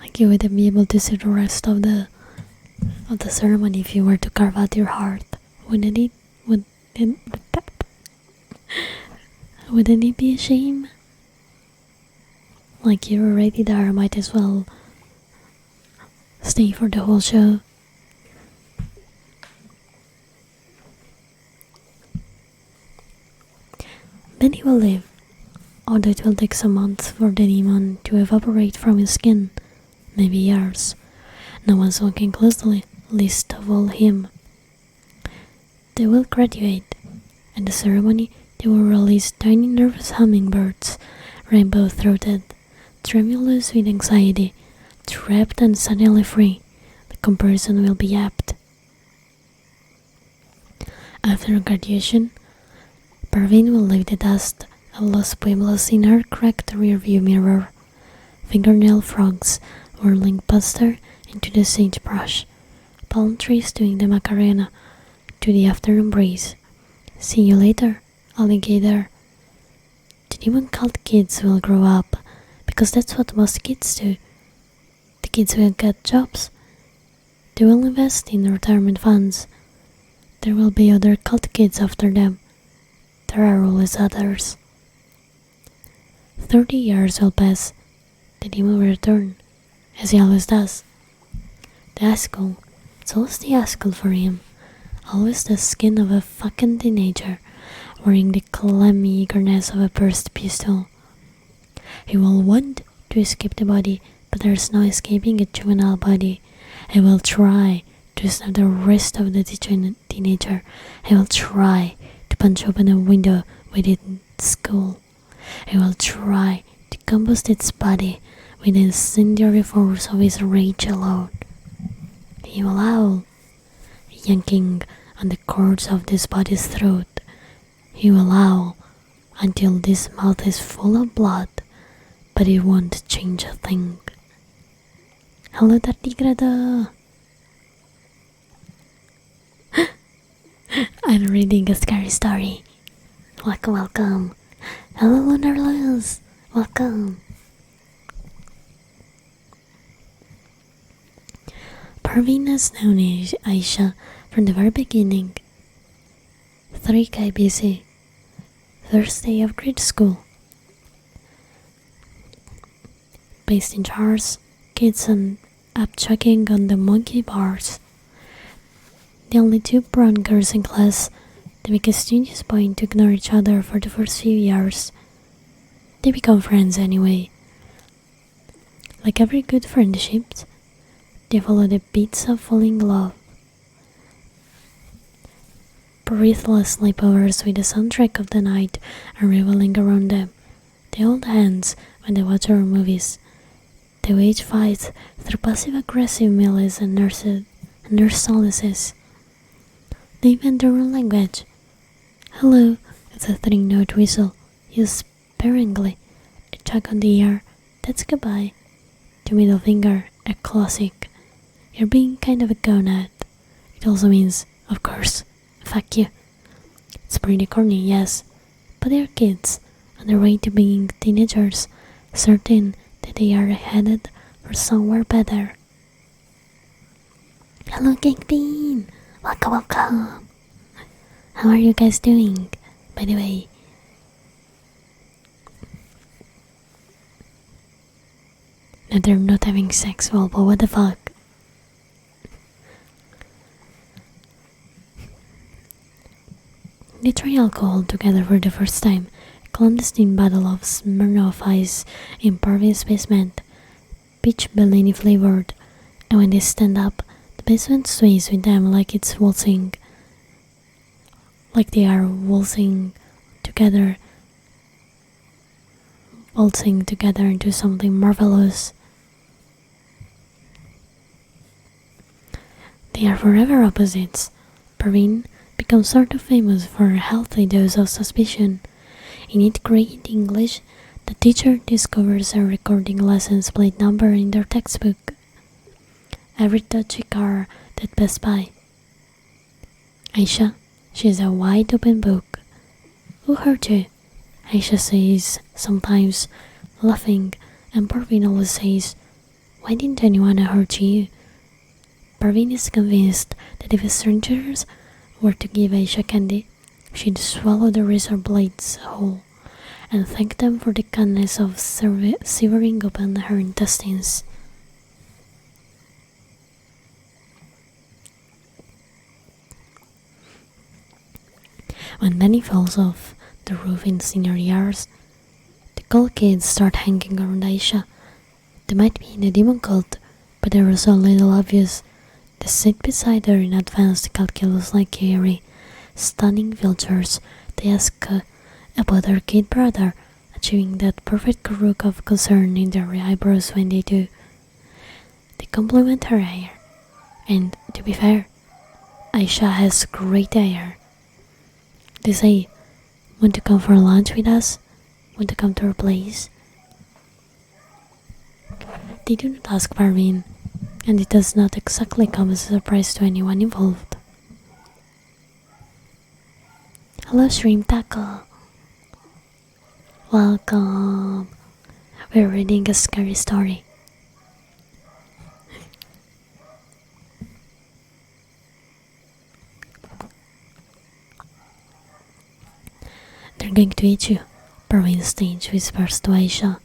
Like you wouldn't be able to see the rest of the ceremony if you were to carve out your heart. Wouldn't it be a shame? Like you're already there, might as well stay for the whole show. Benny will live, although it will take some months for the demon to evaporate from his skin, maybe years. No one's looking closely, least of all him. They will graduate. At the ceremony, they will release tiny nervous hummingbirds, rainbow-throated, tremulous with anxiety, trapped and suddenly free. The comparison will be apt. After graduation, Parveen will leave the dust of Los Pueblos in her cracked rearview mirror, fingernail frogs whirling past her into the sagebrush, palm trees doing the Macarena to the afternoon breeze. See you later, alligator. The demon cult kids will grow up, because that's what most kids do. The kids will get jobs. They will invest in retirement funds. There will be other cult kids after them. There are always others. 30 years will pass. The demon will return, as he always does. The Askel, it's always the Askel for him. Always the skin of a fucking teenager, wearing the clammy eagerness of a burst pistol. He will want to escape the body, but there's no escaping a juvenile body. He will try to snap the wrist of the teenager. He will try to punch open a window with its skull. He will try to combust its body with the incendiary force of his rage alone. He will howl, yanking on the cords of this body's throat. He will howl until this mouth is full of blood, but it won't change a thing. Hello, Tardigrada! I'm reading a scary story. Welcome. Hello, Wonderless. Welcome. Parveen has known Aisha from the very beginning. 3K BC, first day of grade school. Based in jars, kids and up chugging on the monkey bars. The only two brown girls in class, they make a studious point to ignore each other for the first few years. They become friends anyway. Like every good friendship, they follow the beats of falling in love. Breathless sleepovers with the soundtrack of the night are reveling around them. They hold hands when they watch horror movies. They wage fights through passive-aggressive melees and nurse solaces. They invent their own language. Hello, it's a 3-note whistle, used sparingly. A tug on the ear, that's goodbye. The middle finger, a classic. You're being kind of a gonad. It also means, of course, fuck you. It's pretty corny, yes, but they're kids, on their way to being teenagers, certain that they are headed for somewhere better. Hello, Cake Bean! Welcome! How are you guys doing, by the way? No, they're not having sex, well, but what the fuck? They try alcohol together for the first time, a clandestine bottle of Smirnoff Ice in Parveen's basement, peach Bellini flavored, and when they stand up, the basement sways with them like it's waltzing, like they are waltzing together into something marvelous. They are forever opposites. Parveen becomes sort of famous for a healthy dose of suspicion. In 8th grade English, the teacher discovers a recording license plate number in their textbook. Every touchy car that passed by. Aisha, she's a wide open book. Who hurt you? Aisha says, sometimes, laughing, and Parveen always says, why didn't anyone hurt you? Parveen is convinced that if strangers were to give Aisha candy, she'd swallow the razor blades whole and thank them for the kindness of severing open her intestines. When Benny falls off the roof in senior years, the cool kids start hanging around Aisha. They might be in a demon cult, but they were so little obvious. They sit beside her in advanced calculus-like theory, stunning villagers. They ask about her kid brother, achieving that perfect crook of concern in their eyebrows when they do. They compliment her hair, And to be fair, Aisha has great hair. They say, want to come for lunch with us? Want to come to our place? They do not ask Parveen, and it does not exactly come as a surprise to anyone involved. Hello, Shrimp Taco. Welcome. We're reading a scary story. They're going to eat you, Parveen Stage whispers to Aisha.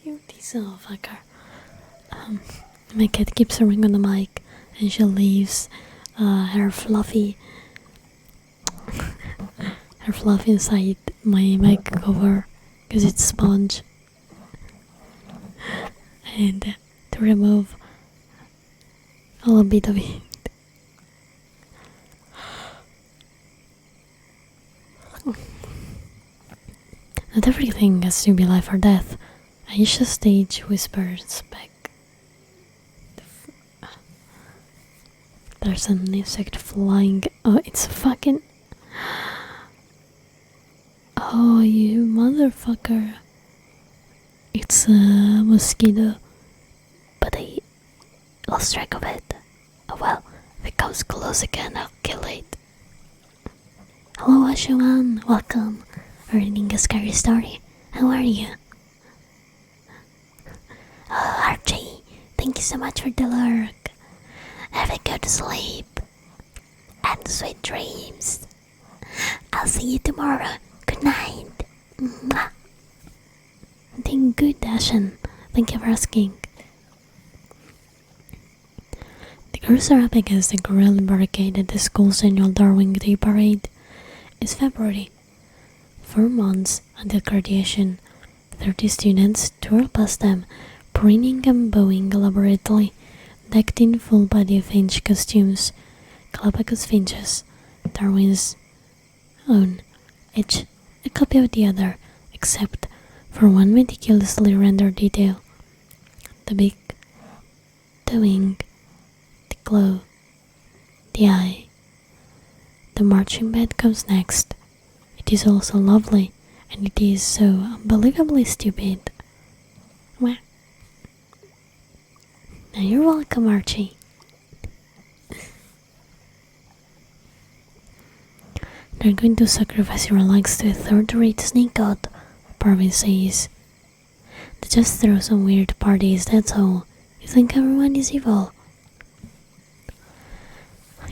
You diesel fucker. My cat keeps a ring on the mic and she leaves her fluffy inside my mic cover because it's sponge. And to remove a little bit of it. Not everything has to be life or death. Aisha Stage whispers back. There's an insect flying. Oh, it's a fucking. Oh, you motherfucker. It's a mosquito. But I lost track of it. Oh well, if it comes close again, I'll kill it. Hello, Ashuan. Welcome. We're reading a scary story. How are you? Oh, Archie, thank you so much for the lurk. Have a good sleep. And sweet dreams. I'll see you tomorrow. Good night. Mwah. I'm doing good, Ashen. Thank you for asking. The girls are up against the gorilla barricade at the school's annual Darwin Day Parade. It's February. 4 months until graduation. 30 students tour past them, preening and bowing elaborately, decked in full-body finch costumes, Galapagos finches, Darwin's own, each a copy of the other, except for one meticulously rendered detail. The beak, the wing, the claw, the eye. The marching band comes next. It is also lovely, and it is so unbelievably stupid. Wah. Now you're welcome, Archie. They're going to sacrifice your legs to a third-rate snake god, Parveen says. They just throw some weird parties, that's all. You think everyone is evil?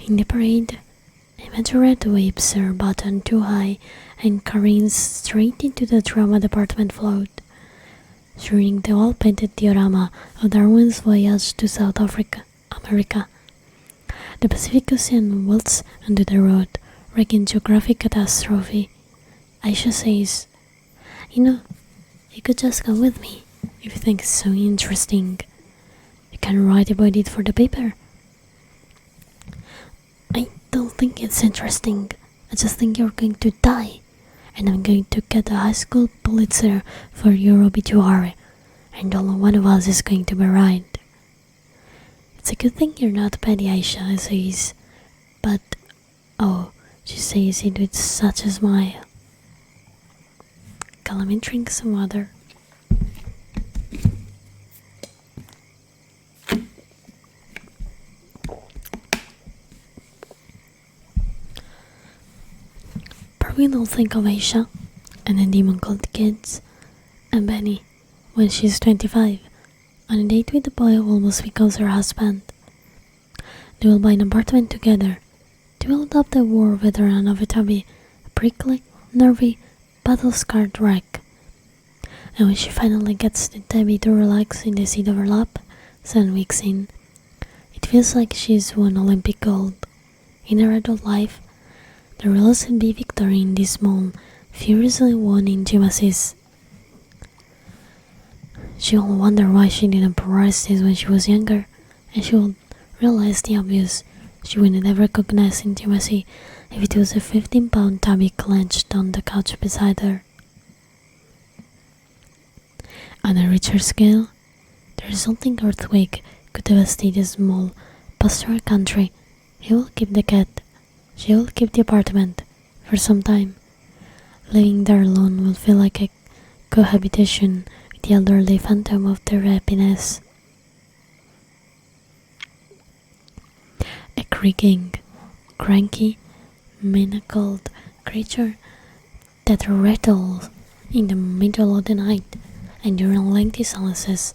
In the parade, a majorette whips her button too high and careens straight into the drama department float, during the all-painted diorama of Darwin's voyage to South America. The Pacific Ocean welts under the road, wreaking geographic catastrophe. Aisha says, you know, you could just come with me if you think it's so interesting. You can write about it for the paper. I don't think it's interesting. I just think you're going to die, and I'm going to get a high school Pulitzer for your obituary, and only one of us is going to be right. It's a good thing you're not Patty, Aisha says, but oh, she says it with such a smile. Let me drink some water. Parveen will think of Aisha and a demon called Kids and Benny when she's 25 on a date with the boy who almost becomes her husband. They will buy an apartment together. They will adopt a war veteran of a tubby, a prickly, nervy, battle-scarred wreck. And when she finally gets the tabby to relax in the seat of her lap, 7 weeks in, it feels like she's won Olympic gold. In her adult life, the rules would be victory in this small, furiously won intimacies. She will wonder why she didn't prioritize this when she was younger, and she will realize the obvious. She wouldn't have recognized intimacy if it was a 15-pound tabby clenched on the couch beside her. On a richer scale, the resulting earthquake could devastate a small pastoral country. He will keep the cat. She will keep the apartment for some time. Living there alone will feel like a cohabitation with the elderly phantom of their happiness. A creaking, cranky, manacled creature that rattles in the middle of the night and during lengthy silences.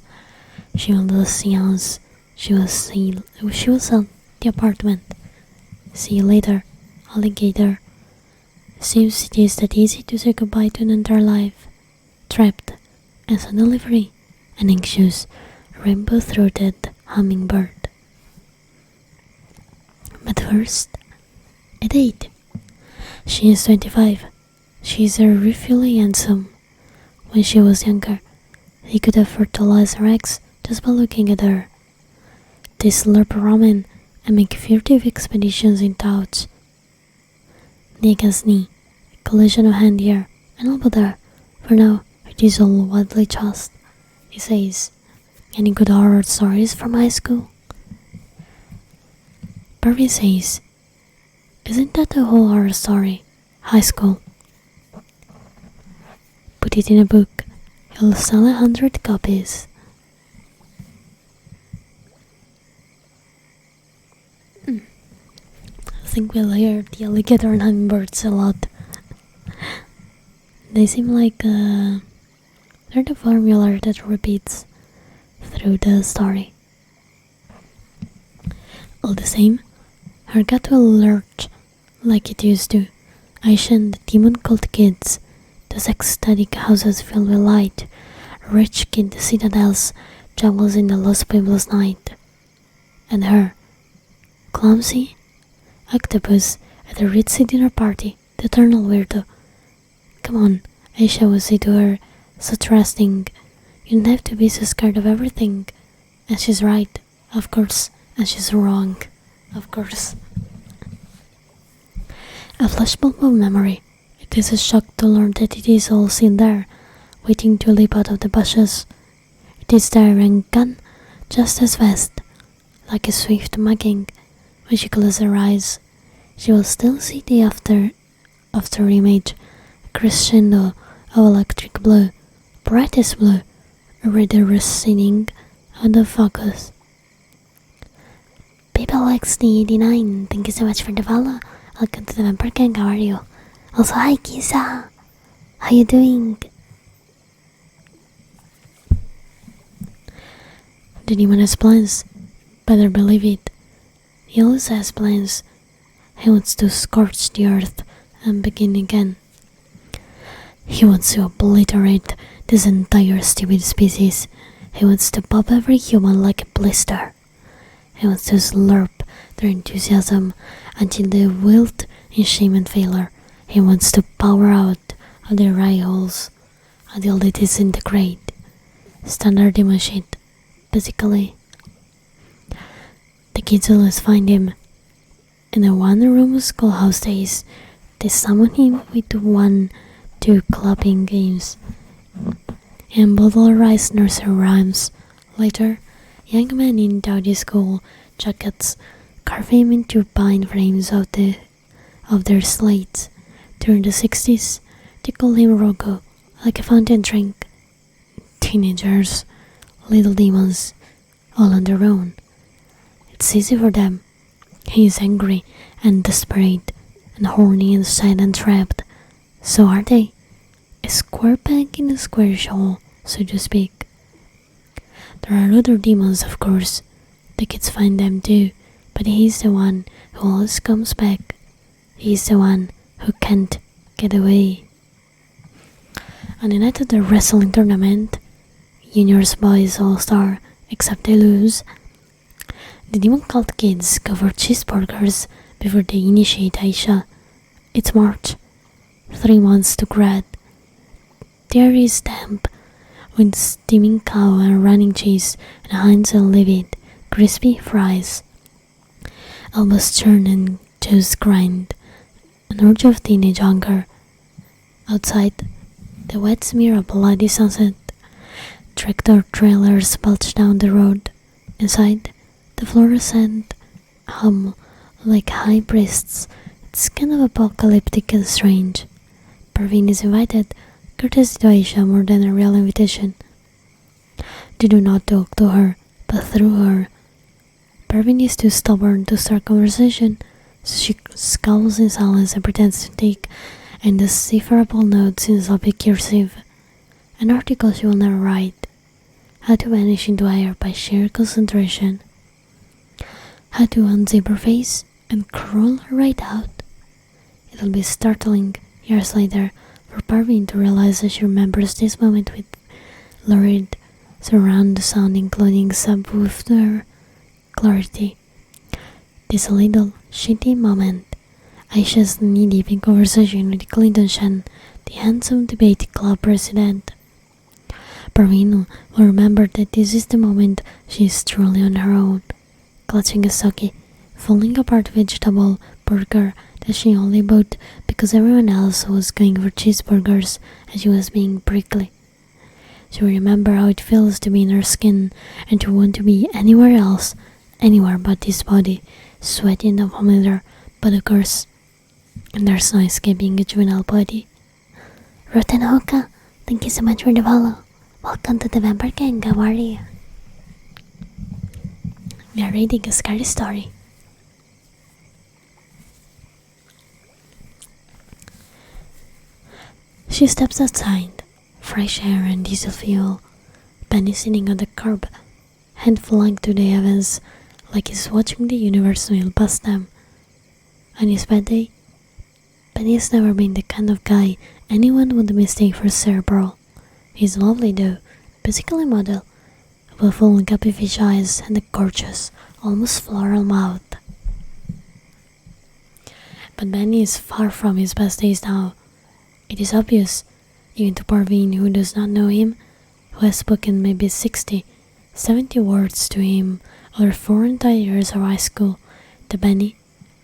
She will do a seance. She will sell the apartment. See you later, alligator. Seems it is that easy to say goodbye to an entire life. Trapped and suddenly free, an anxious, rainbow-throated hummingbird. But first, a date. She is 25. She is horrifically handsome. When she was younger, he could have fertilized her eggs just by looking at her. They slurp ramen and make furtive expeditions in touts. Knee against knee, a collision of hand here and elbow there. For now, it is all widely just, he says. Any good horror stories from high school? Barbie says, isn't that the whole horror story? High school. Put it in a book. You'll sell 100 copies. I think we'll hear the alligator and hummingbirds a lot. They seem like they're the formula that repeats through the story. All the same, her gut will lurch like it used to. Aisha and the demon-cult kids, those ecstatic houses filled with light, rich kid citadels, jungles in the Los Pueblos night. And her, clumsy octopus at a ritzy dinner party, the eternal weirdo. Come on, Aisha would say to her, so trusting. You don't have to be so scared of everything. And she's right, of course, and she's wrong, of course. A flashbulb of memory. It is a shock to learn that it is all still there, waiting to leap out of the bushes. It is there and gone, just as fast, like a swift mugging. When she closes her eyes, she will still see the after image, a crescendo of electric blue, brightest blue, already receding out of focus. PeopleXD89, thank you so much for the follow. Welcome to the Vampire Gang, how are you? Also, hi Kisa! How you doing? The demon has plans, better believe it. He always has plans. He wants to scorch the earth and begin again. He wants to obliterate this entire stupid species. He wants to pop every human like a blister. He wants to slurp their enthusiasm until they wilt in shame and failure. He wants to power out of their eye holes until they disintegrate. Standard demon shit, basically. The kids always find him. In a one-room schoolhouse days, they summon him with 1-2 clapping games and bottle-rice nursery rhymes. Later, young men in dowdy school jackets carve him into pine frames of their slates. During the 60s, they call him Rogo, like a fountain drink. Teenagers, little demons, all on their own. It's easy for them. He is angry and desperate and horny inside and trapped. So are they. A square peg in a square hole, so to speak. There are other demons, of course. The kids find them too, but he's the one who always comes back. He's the one who can't get away. On the night of the wrestling tournament, Junior's boys all-star, except they lose, the demon-cult kids go for cheeseburgers before they initiate Aisha. It's March, 3 months to grad. The air is damp, with steaming cow and running cheese and Hanzo-livid, crispy fries. Elbows churn and toes grind, an urge of teenage hunger. Outside, the wet smear of bloody sunset. Tractor trailers bulge down the road. Inside, the fluorescent hum like high priests. It's kind of apocalyptic and strange. Parveen is invited, courtesy to Aisha more than a real invitation. They do not talk to her, but through her. Parveen is too stubborn to start conversation, so she scowls in silence and pretends to take indecipherable notes in Slavic cursive. An article she will never write. How to vanish into air by sheer concentration. How to unzip her face and crawl right out. It'll be startling, years later, for Parveen to realize that she remembers this moment with lurid, surround sound including subwoofer clarity. This little shitty moment. Aisha's knee-deep in conversation with Hanzo-Chan, the handsome debate club president. Parveen will remember that this is the moment she is truly on her own, clutching a sake, falling apart vegetable burger that she only bought because everyone else was going for cheeseburgers and she was being prickly. She will remember how it feels to be in her skin and to want to be anywhere else, anywhere but this body, sweaty and unfamiliar, but of course, and there's no escaping a juvenile body. Rotten Hoka, thank you so much for the follow. Welcome to the Vampire Gang, how are you? We are reading a scary story. She steps outside, fresh air and diesel fuel. Benny sitting on the curb, hand flung to the heavens like he's watching the universe sail past them. On his bad day, Benny has never been the kind of guy anyone would mistake for cerebral. He's lovely though, basically model, with full guppy fish eyes and a gorgeous, almost floral mouth. But Benny is far from his best days now. It is obvious, even to Parveen who does not know him, who has spoken maybe 60, 70 words to him over 4 entire years of high school, that Benny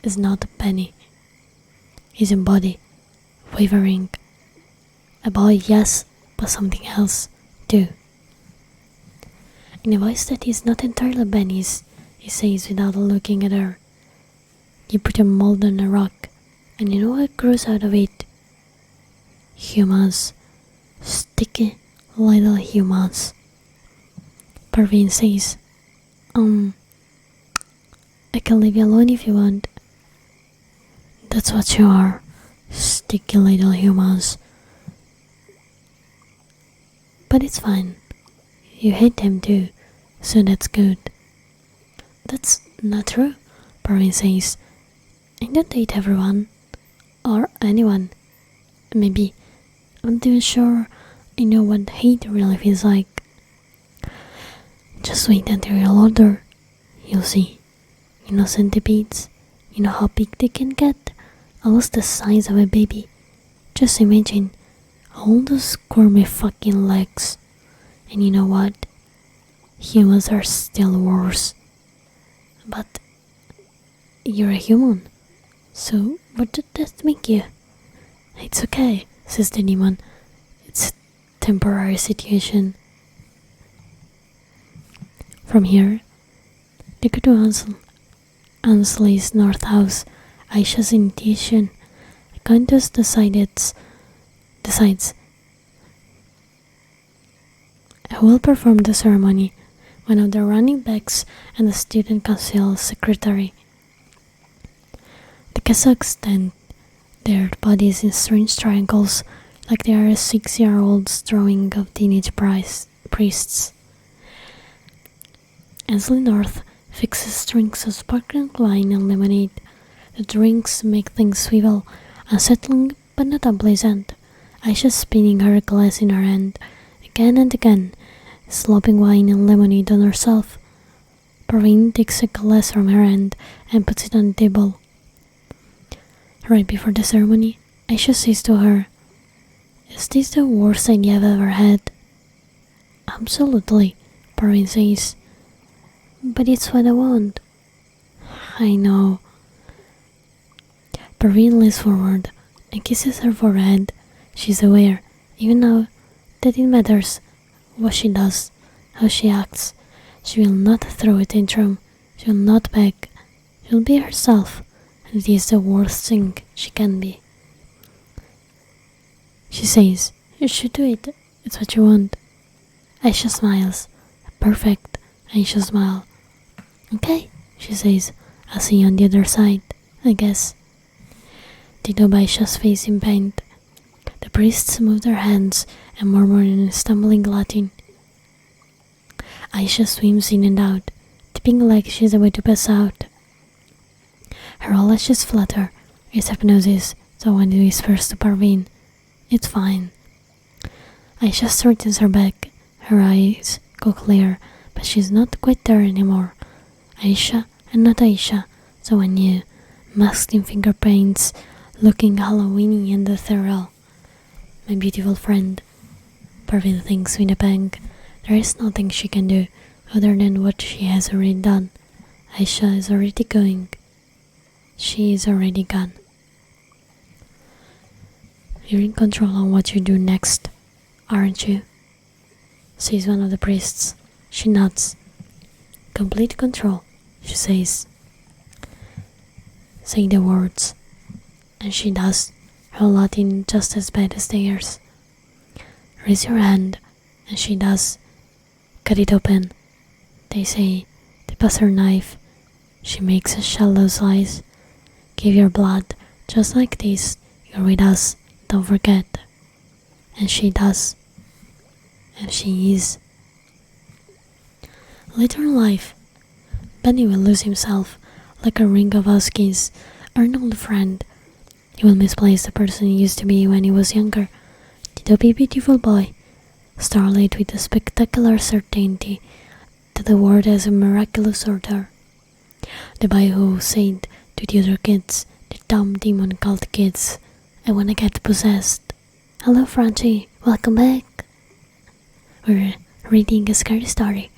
is not Benny. He's in body, wavering. A boy, yes, but something else, too. In a voice that is not entirely Benny's, he says without looking at her, "You put a mold on a rock, and you know what grows out of it? Humans. Sticky little humans." Parveen says, I can leave you alone if you want. That's what you are, sticky little humans. But it's fine. You hate them too, so that's good. That's not true, Parveen says. I don't hate everyone. Or anyone. Maybe. I'm not even sure I know what hate really feels like. Just wait until you're older. You'll see. You know centipedes? You know how big they can get? Almost the size of a baby. Just imagine all those squirmy fucking legs. And you know what? Humans are still worse. But you're a human. So what did that make you? It's okay, says the demon. It's a temporary situation. From here, they go to Ansley's North House. Aisha's intuition. The countess decides who will perform the ceremony. One of the running backs and the student council secretary. The Kazakhs stand their bodies in strange triangles, like they are a 6-year-old's drawing of teenage priests. Ansley North fixes strings of sparkling wine and lemonade. The drinks make things swivel, unsettling but not unpleasant. Aisha spinning her glass in her hand, again and again, slopping wine and lemonade on herself. Parveen takes a glass from her hand and puts it on the table. Right before the ceremony, Aisha says to her, "Is this the worst idea I've ever had?" "Absolutely," Parveen says. "But it's what I want." "I know." Parveen leans forward and kisses her forehead. She's aware, even now, that it matters what she does, how she acts. She will not throw a tantrum, she will not beg, she will be herself, and it is the worst thing she can be. She says, you should do it, it's what you want. Aisha smiles, a perfect Aisha smile. Okay, she says, I'll see you on the other side, I guess. They dub Aisha's face in paint. The priests move their hands and murmur in stumbling Latin. Aisha swims in and out, tipping like she's about to pass out. Her eyelashes flutter. It's hypnosis, so when it whispers to Parveen, it's fine. Aisha straightens her back. Her eyes go clear, but she's not quite there anymore. Aisha and not Aisha, so I knew, masked in finger paints, looking Halloweeny and ethereal. My beautiful friend. Parveen thinks with a pang. There is nothing she can do other than what she has already done. Aisha is already going. She is already gone. You're in control of what you do next, aren't you? Says one of the priests. She nods. Complete control, she says. Say the words. And she does, her Latin just as bad as theirs. Raise your hand, and she does. Cut it open. They say. They pass her knife. She makes a shallow slice. Give your blood, just like this. You're with us, don't forget. And she does. And she is. Later in life, Benny will lose himself, like a ring of huskies, an old friend. He will misplace the person he used to be when he was younger. The dopey beautiful boy, starlit with a spectacular certainty that the world has a miraculous order. The boy who said to the other kids, the dumb demon called kids, I wanna get possessed. Hello Francie, welcome back. We're reading a scary story.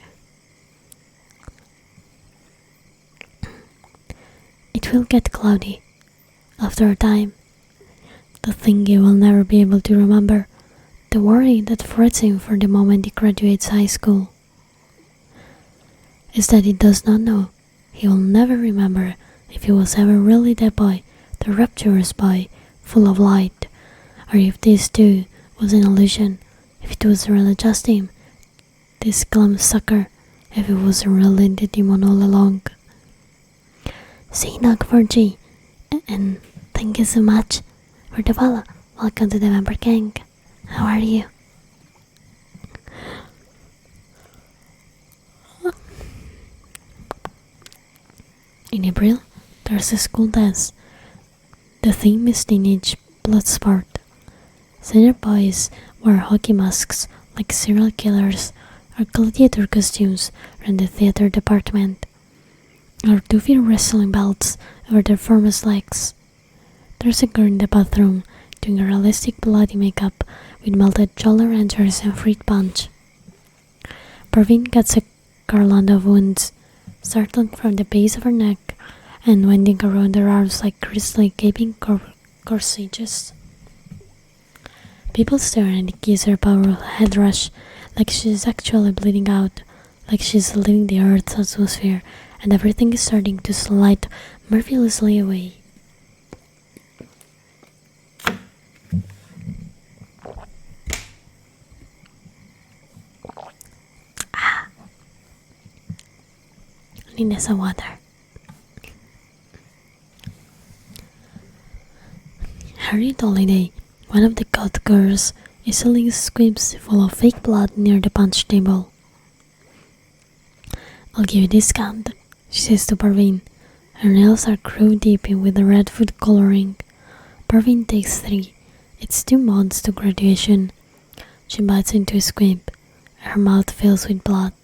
It will get cloudy. After a time, the thing he will never be able to remember, the worry that frets him for the moment he graduates high school, is that he does not know. He will never remember if he was ever really that boy, the rapturous boy, full of light, or if this too was an illusion, if it was really just him, this glum sucker, if it was really the demon all along. See Nog for G, and thank you so much for the follow. Welcome to the member gang. How are you? In April, there's a school dance. The theme is teenage blood sport. Senior boys wear hockey masks like serial killers, or gladiator costumes from the theater department, or 2 feet wrestling belts over their firmest legs. There's a girl in the bathroom doing a realistic bloody makeup with melted Jolly Ranchers and fruit punch. Parveen gets a garland of wounds, starting from the base of her neck and winding around her arms like grisly gaping corsages. People stare and kiss her powerful head rush like she's actually bleeding out, like she's leaving the Earth's atmosphere and everything is starting to slide mercilessly away. I need some water. Harriet Holiday, one of the goth girls, is selling squibs full of fake blood near the punch table. I'll give you a discount, she says to Parveen. Her nails are grown deep in with the red food coloring. Parveen takes 3. It's 2 months to graduation. She bites into a squib. Her mouth fills with blood.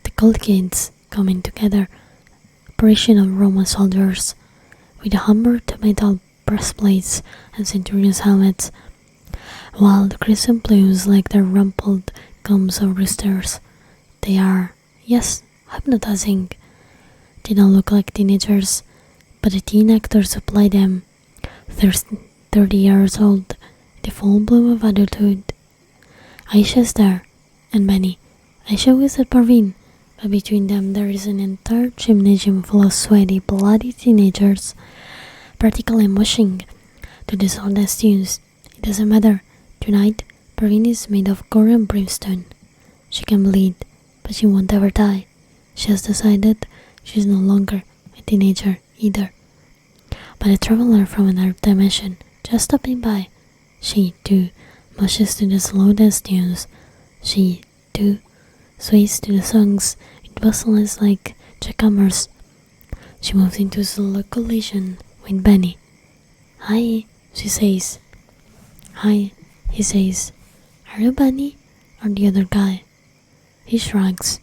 The cold kids come in together, a paration of Roman soldiers, with hammered metal breastplates and centurions' helmets, while the crimson plumes like their rumpled combs of roosters. They are, yes, hypnotizing. They don't look like teenagers, but the teen actors who play them, 30 years old, the full bloom of adulthood. Aisha's there, and Benny. Aisha was at Parveen, but between them there is an entire gymnasium full of sweaty, bloody teenagers, practically mushing to the soundless tunes. It doesn't matter. Tonight, Parveen is made of gore and brimstone. She can bleed, but she won't ever die. She has decided she's no longer a teenager either, but a traveler from another dimension, just stopping by. She, too, mushes to the slow dance tunes. She, too, sways to the songs with bustles like jackhammers. She moves into slow collision with Benny. "Hi," she says. "Hi," he says. "Are you Benny or the other guy?" He shrugs.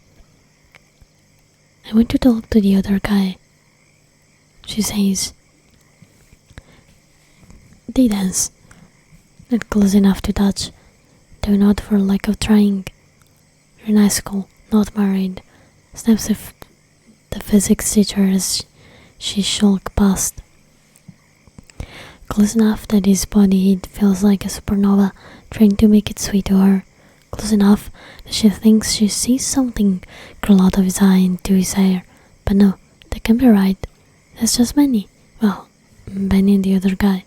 "I want to talk to the other guy," she says. They dance, not close enough to touch, though not for lack of trying. "You're in high school, not married," snaps the physics teacher as she shulks past. Close enough that his body heat feels like a supernova trying to make its way to her. Close enough that she thinks she sees something crawl out of his eye into his hair. But no, that can't be right. That's just Benny. Well, Benny and the other guy.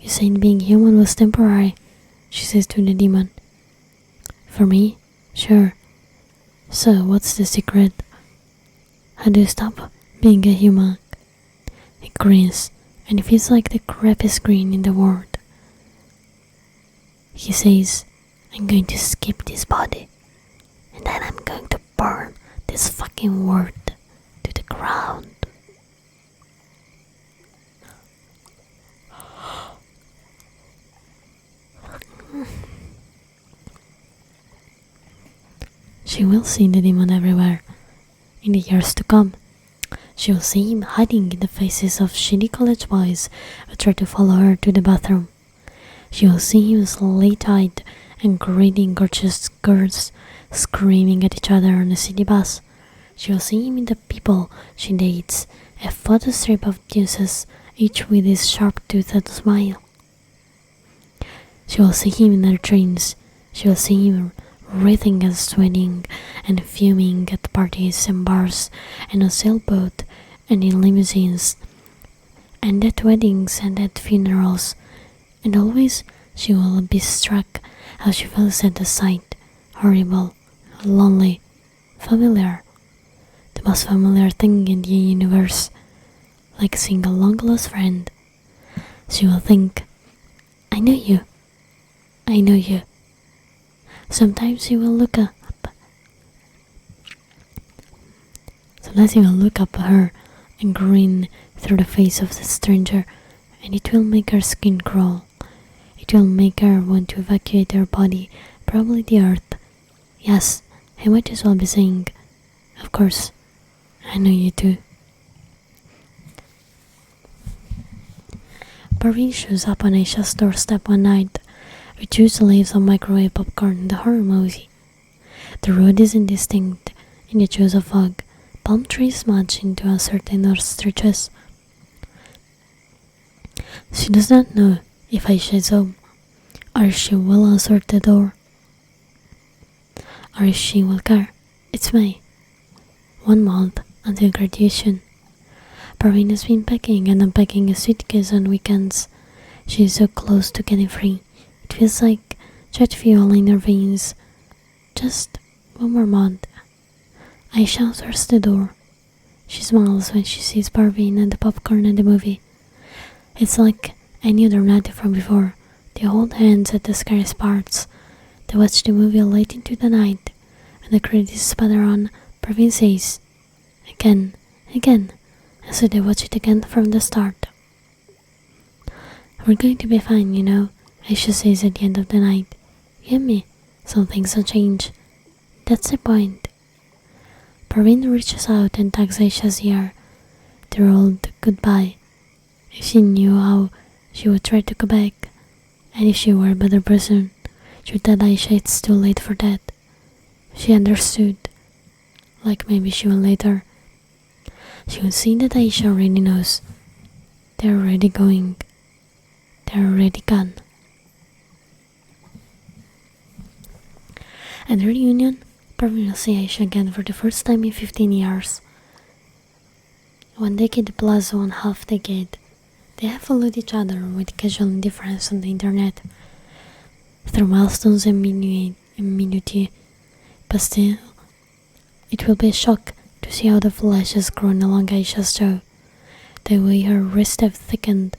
"You said being human was temporary," she says to the demon. "For me? Sure. So, what's the secret? How do you stop being a human?" He grins, and it feels like the crappiest grin in the world. He says, "I'm going to skip this body, and then I'm going to burn this fucking world to the ground." She will see the demon everywhere in the years to come. She will see him hiding in the faces of shitty college boys who try to follow her to the bathroom. She will see him slate-eyed and greeting gorgeous girls screaming at each other on a city bus. She will see him in the people she dates, a photo strip of deuces, each with his sharp-toothed smile. She will see him in her dreams. She will see him writhing and sweating and fuming at parties and bars and on sailboat and in limousines and at weddings and at funerals, and always she will be struck how she feels at the sight, horrible, lonely, familiar, the most familiar thing in the universe, like seeing a long-lost friend. She will think, "I know you, I know you." Sometimes he will look up. Sometimes he will look up at her and grin through the face of the stranger, and it will make her skin crawl. It will make her want to evacuate her body, probably the earth. Yes, I might as well be saying, "Of course, I know you too." Parveen shows up on Aisha's doorstep one night, with juice leaves of microwave popcorn in the horror movie. The road is indistinct in the jaws of fog. Palm trees smudge into uncertain earth stretches. She does not know if Aisha is home, or if she will answer the door, or if she will care. It's May. 1 month until graduation. Parveen has been packing and unpacking a suitcase on weekends. She is so close to getting free. It feels like jet fuel in her veins. Just 1 more month. Aisha answers the door. She smiles when she sees Parveen and the popcorn and the movie. It's like any other night from before. They hold hands at the scariest parts. They watch the movie late into the night. When the credits spatter on, Parveen says, "Again, again," and so they watch it again from the start. "We're going to be fine, you know," Aisha says at the end of the night. "You and me, some things will change. That's the point." Parveen reaches out and tugs Aisha's ear. Their old goodbye. If she knew how, she would try to go back. And if she were a better person, she would tell Aisha it's too late for that. She understood. Like maybe she will later. She would see that Aisha already knows. They're already going. They're already gone. At the reunion, Parveen will see Aisha again for the first time in 15 years. 1 decade plus 1/2 decade. They have followed each other with casual indifference on the internet, through milestones and minutiae, but still, it will be a shock to see how the flesh has grown along Aisha's jaw, the way her wrists have thickened,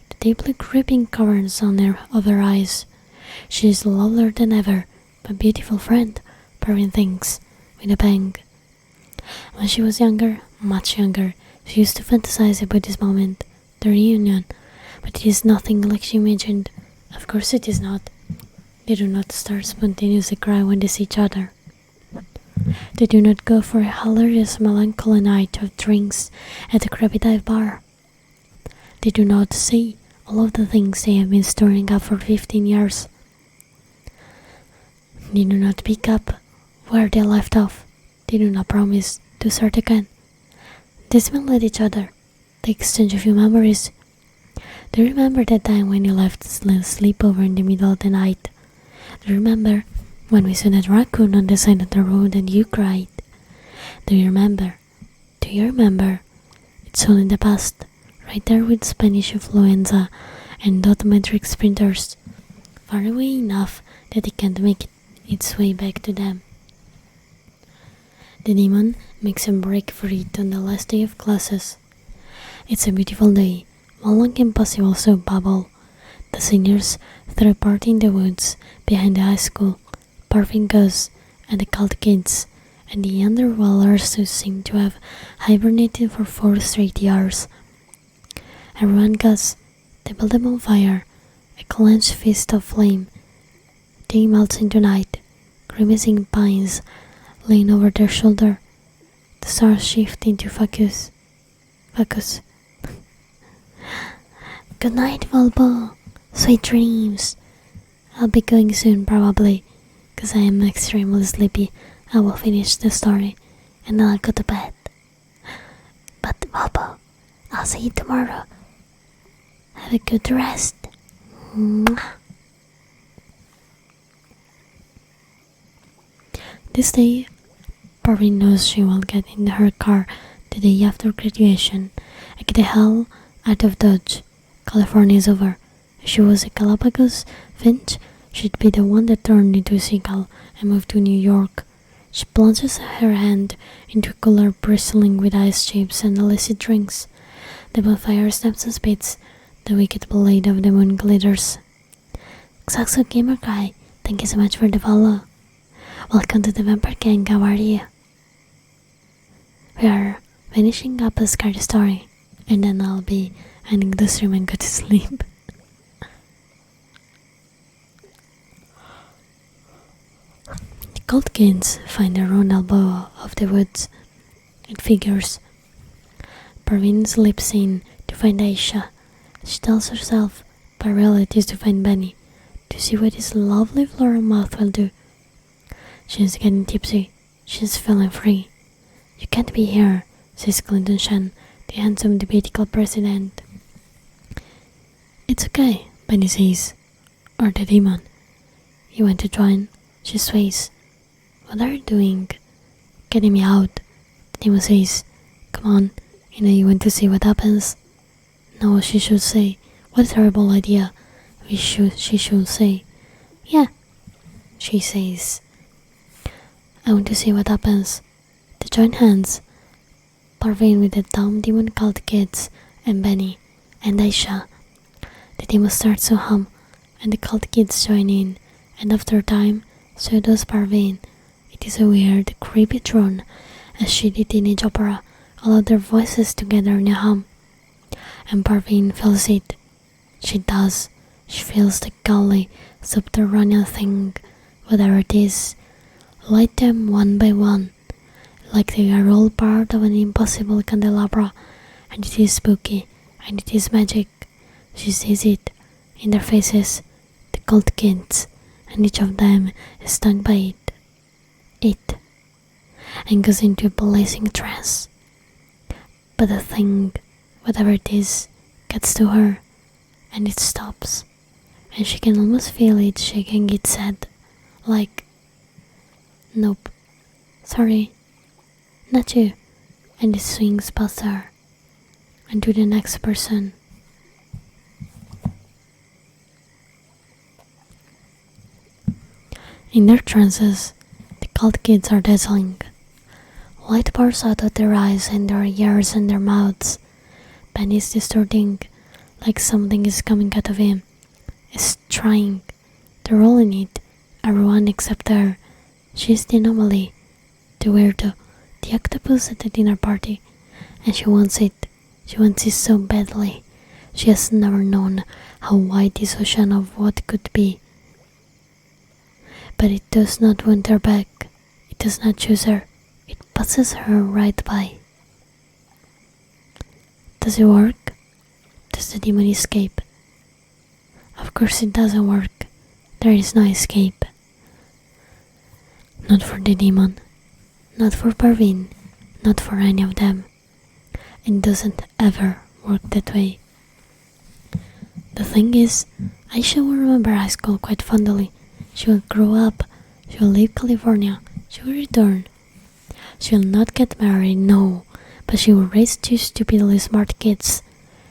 the deeply creeping caverns of her eyes. She is lovelier than ever, my beautiful friend, Parveen thinks, with a bang. When she was younger, much younger, she used to fantasize about this moment, the reunion, but it is nothing like she imagined. Of course it is not. They do not start spontaneously cry when they see each other. They do not go for a hilarious melancholy night of drinks at the Krabby Dive bar. They do not say all of the things they have been storing up for 15 years. They do not pick up where they left off. They do not promise to start again. They smile at each other. They exchange a few memories. They remember that time when you left sleepover in the middle of the night. They remember when we saw that raccoon on the side of the road and you cried. Do you remember? Do you remember? It's all in the past, right there with Spanish influenza and dot metric sprinters, far away enough that it can't make its way back to them. The demon makes a break for it on the last day of classes. It's a beautiful day, one long impossible soap bubble. The seniors throw a party in the woods behind the high school. Parveen goes, and the cult kids, and the underwellers who seem to have hibernated for 4 straight years. Everyone goes. They build a bonfire, a clenched fist of flame. Day melts into night, grimacing pines lean over their shoulder. The stars shift into focus. Good night, Volbo. Sweet dreams. I'll be going soon, probably, because I am extremely sleepy. I will finish the story, and then I'll go to bed. But, Volbo, I'll see you tomorrow. Have a good rest. Mwah. This day, Parveen knows she will get in her car the day after graduation and get the hell out of Dodge. California is over. If she was a Galapagos finch, she'd be the one that turned into a seagull and moved to New York. She plunges her hand into a cooler bristling with ice chips and illicit drinks. The bonfire snaps and spits. The wicked blade of the moon glitters. Xaxo Gamer Guy, thank you so much for the follow. Welcome to the Vampire Gang, how are you? We are finishing up a scary story, and then I'll be ending the stream and go to sleep. The cult kids find a round elbow of the woods. It figures. Parveen slips in to find Aisha. She tells herself, but really it is to find Benny, to see what his lovely floral mouth will do. She is getting tipsy. She is feeling free. You can't be here, says Hanzo-Chan, the handsome debatable president. It's okay, Benny says. Or the demon. You want to join? She sways. What are you doing? Getting me out. The demon says. Come on, you know you want to see what happens. No, she should say. What a terrible idea. She should say. Yeah, she says. I want to see what happens. They join hands. Parveen with the dumb demon cult kids, and Benny, and Aisha. The demon starts to hum, and the cult kids join in, and after a time, so does Parveen. It is a weird, creepy drone, a shitty teenage opera, all of their voices together in a hum. And Parveen feels it. She does. She feels the gully, subterranean thing, whatever it is. Light them one by one, like they are all part of an impossible candelabra, and it is spooky, and it is magic. She sees it in their faces, the cult kids, and each of them is stung by it, and goes into a blazing trance. But the thing, whatever it is, gets to her, and it stops, and she can almost feel it shaking its head, like, Nope. Sorry. Not you. And it swings past her. And to the next person. In their trances, the cult kids are dazzling. Light pours out of their eyes and their ears and their mouths. Penny's distorting, like something is coming out of him. Is trying. They're all in it, everyone except her. She's the anomaly, the weirdo, the octopus at the dinner party. And she wants it. She wants it so badly. She has never known how wide this ocean of what could be. But it does not want her back. It does not choose her. It passes her right by. Does it work? Does the demon escape? Of course it doesn't work. There is no escape. Not for the demon. Not for Parveen. Not for any of them. It doesn't ever work that way. The thing is, Aisha will remember high school quite fondly. She will grow up. She will leave California. She will return. She will not get married, no, but she will raise two stupidly smart kids.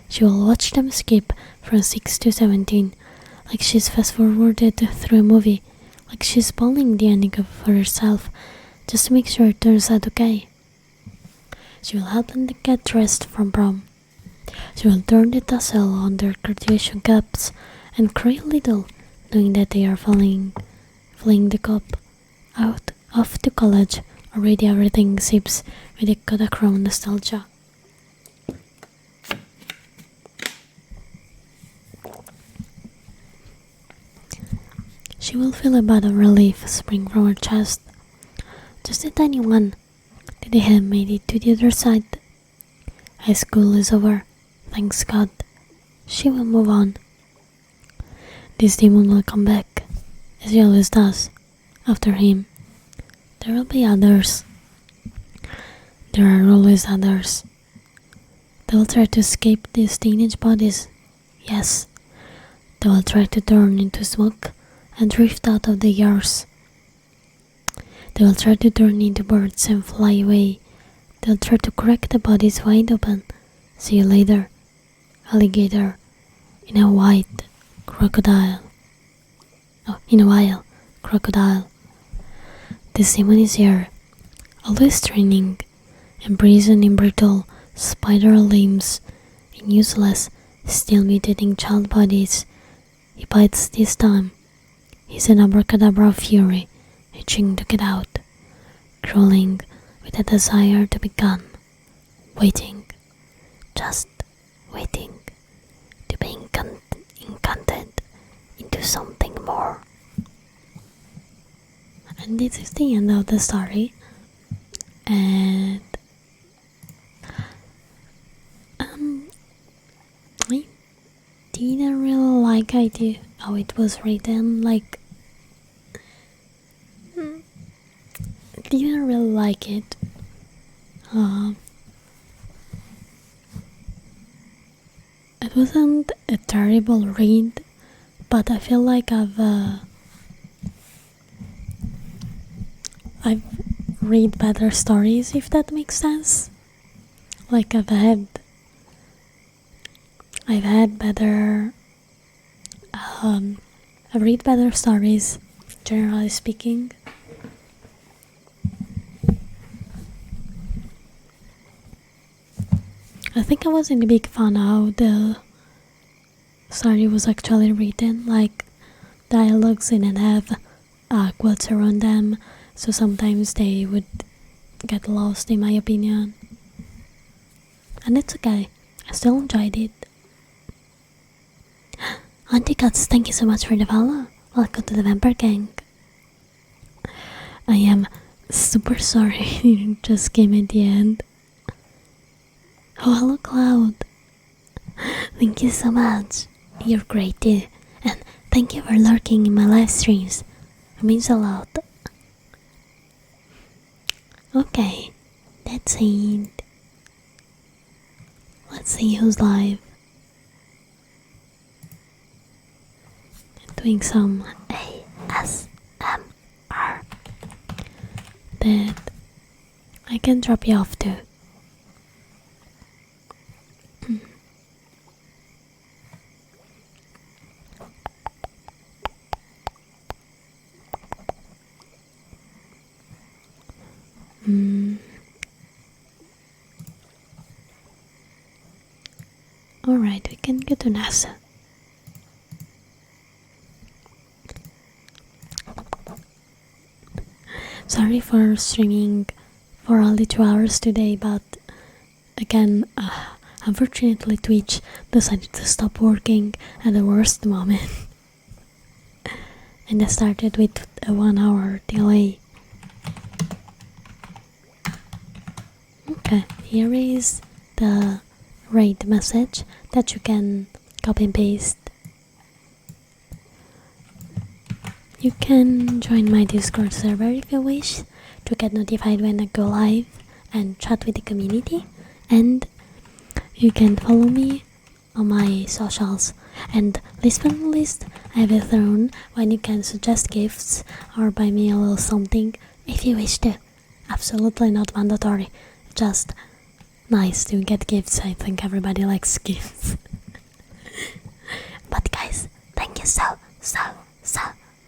She will watch them skip from 6 to 17, like she's fast-forwarded through a movie, like she's spoiling the ending for herself, just to make sure it turns out okay. She will help them get dressed from prom. She will turn the tassel on their graduation caps and cry a little, knowing that they are fleeing the cup out off to college. Already everything sips with a Kodachrome nostalgia. She will feel a bit of relief spring from her chest. Just a tiny one. That they have made it to the other side. High school is over, thanks God. She will move on. This demon will come back, as he always does, after him. There will be others. There are always others. They will try to escape these teenage bodies. Yes, they will try to turn into smoke and drift out of the years. They will try to turn into birds and fly away. They'll try to crack the bodies wide open. See you later, alligator, in a white crocodile. Oh, in a while, crocodile. This demon is here, always training, imprisoned in brittle, spider limbs, in useless, still mutating child bodies. He bites this time. He's an abracadabra of fury, itching to get out, crawling with a desire to be gone, waiting, just waiting to be incanted into something more. And this is the end of the story. And I didn't really like how it was written. Like, didn't really like it. It wasn't a terrible read, but I feel like I've read better stories, if that makes sense. Like I've had better I've read better stories, generally speaking. I think I wasn't a big fan how the story was actually written. Like, dialogues didn't have quotes around them, so sometimes they would get lost, in my opinion. And it's okay, I still enjoyed it. Auntie Cuts, thank you so much for the follow. Welcome to the Vampire Gang. I am super sorry it just came at the end. Oh, hello Cloud. Thank you so much. You're great too. And thank you for lurking in my live streams. It means a lot. Okay, that's it. Let's see who's live. Doing some ASMR. can drop you off too. Alright, we can go to NASA. Sorry for streaming for only 2 hours today, but again, unfortunately Twitch decided to stop working at the worst moment. And I started with a 1 hour delay. Okay, here is the raid message that you can copy and paste. You can join my Discord server if you wish to get notified when I go live and chat with the community, and you can follow me on my socials. And last but not least, I have a throne when you can suggest gifts or buy me a little something if you wish to. Absolutely not mandatory, just nice to get gifts. I think everybody likes gifts. But guys, thank you so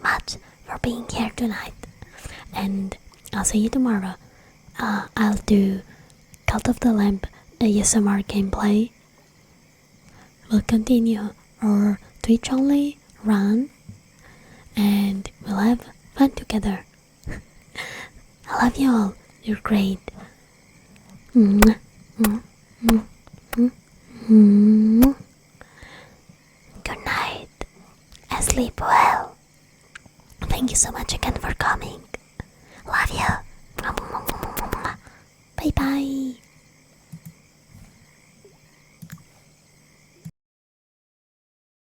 much for being here tonight, and I'll see you tomorrow. I'll do Cult of the Lamp ASMR gameplay. We'll continue our Twitch only run, and we'll have fun together. I love you all. You're great. Good night. Sleep well. Thank you so much again for coming. Love you. Bye bye.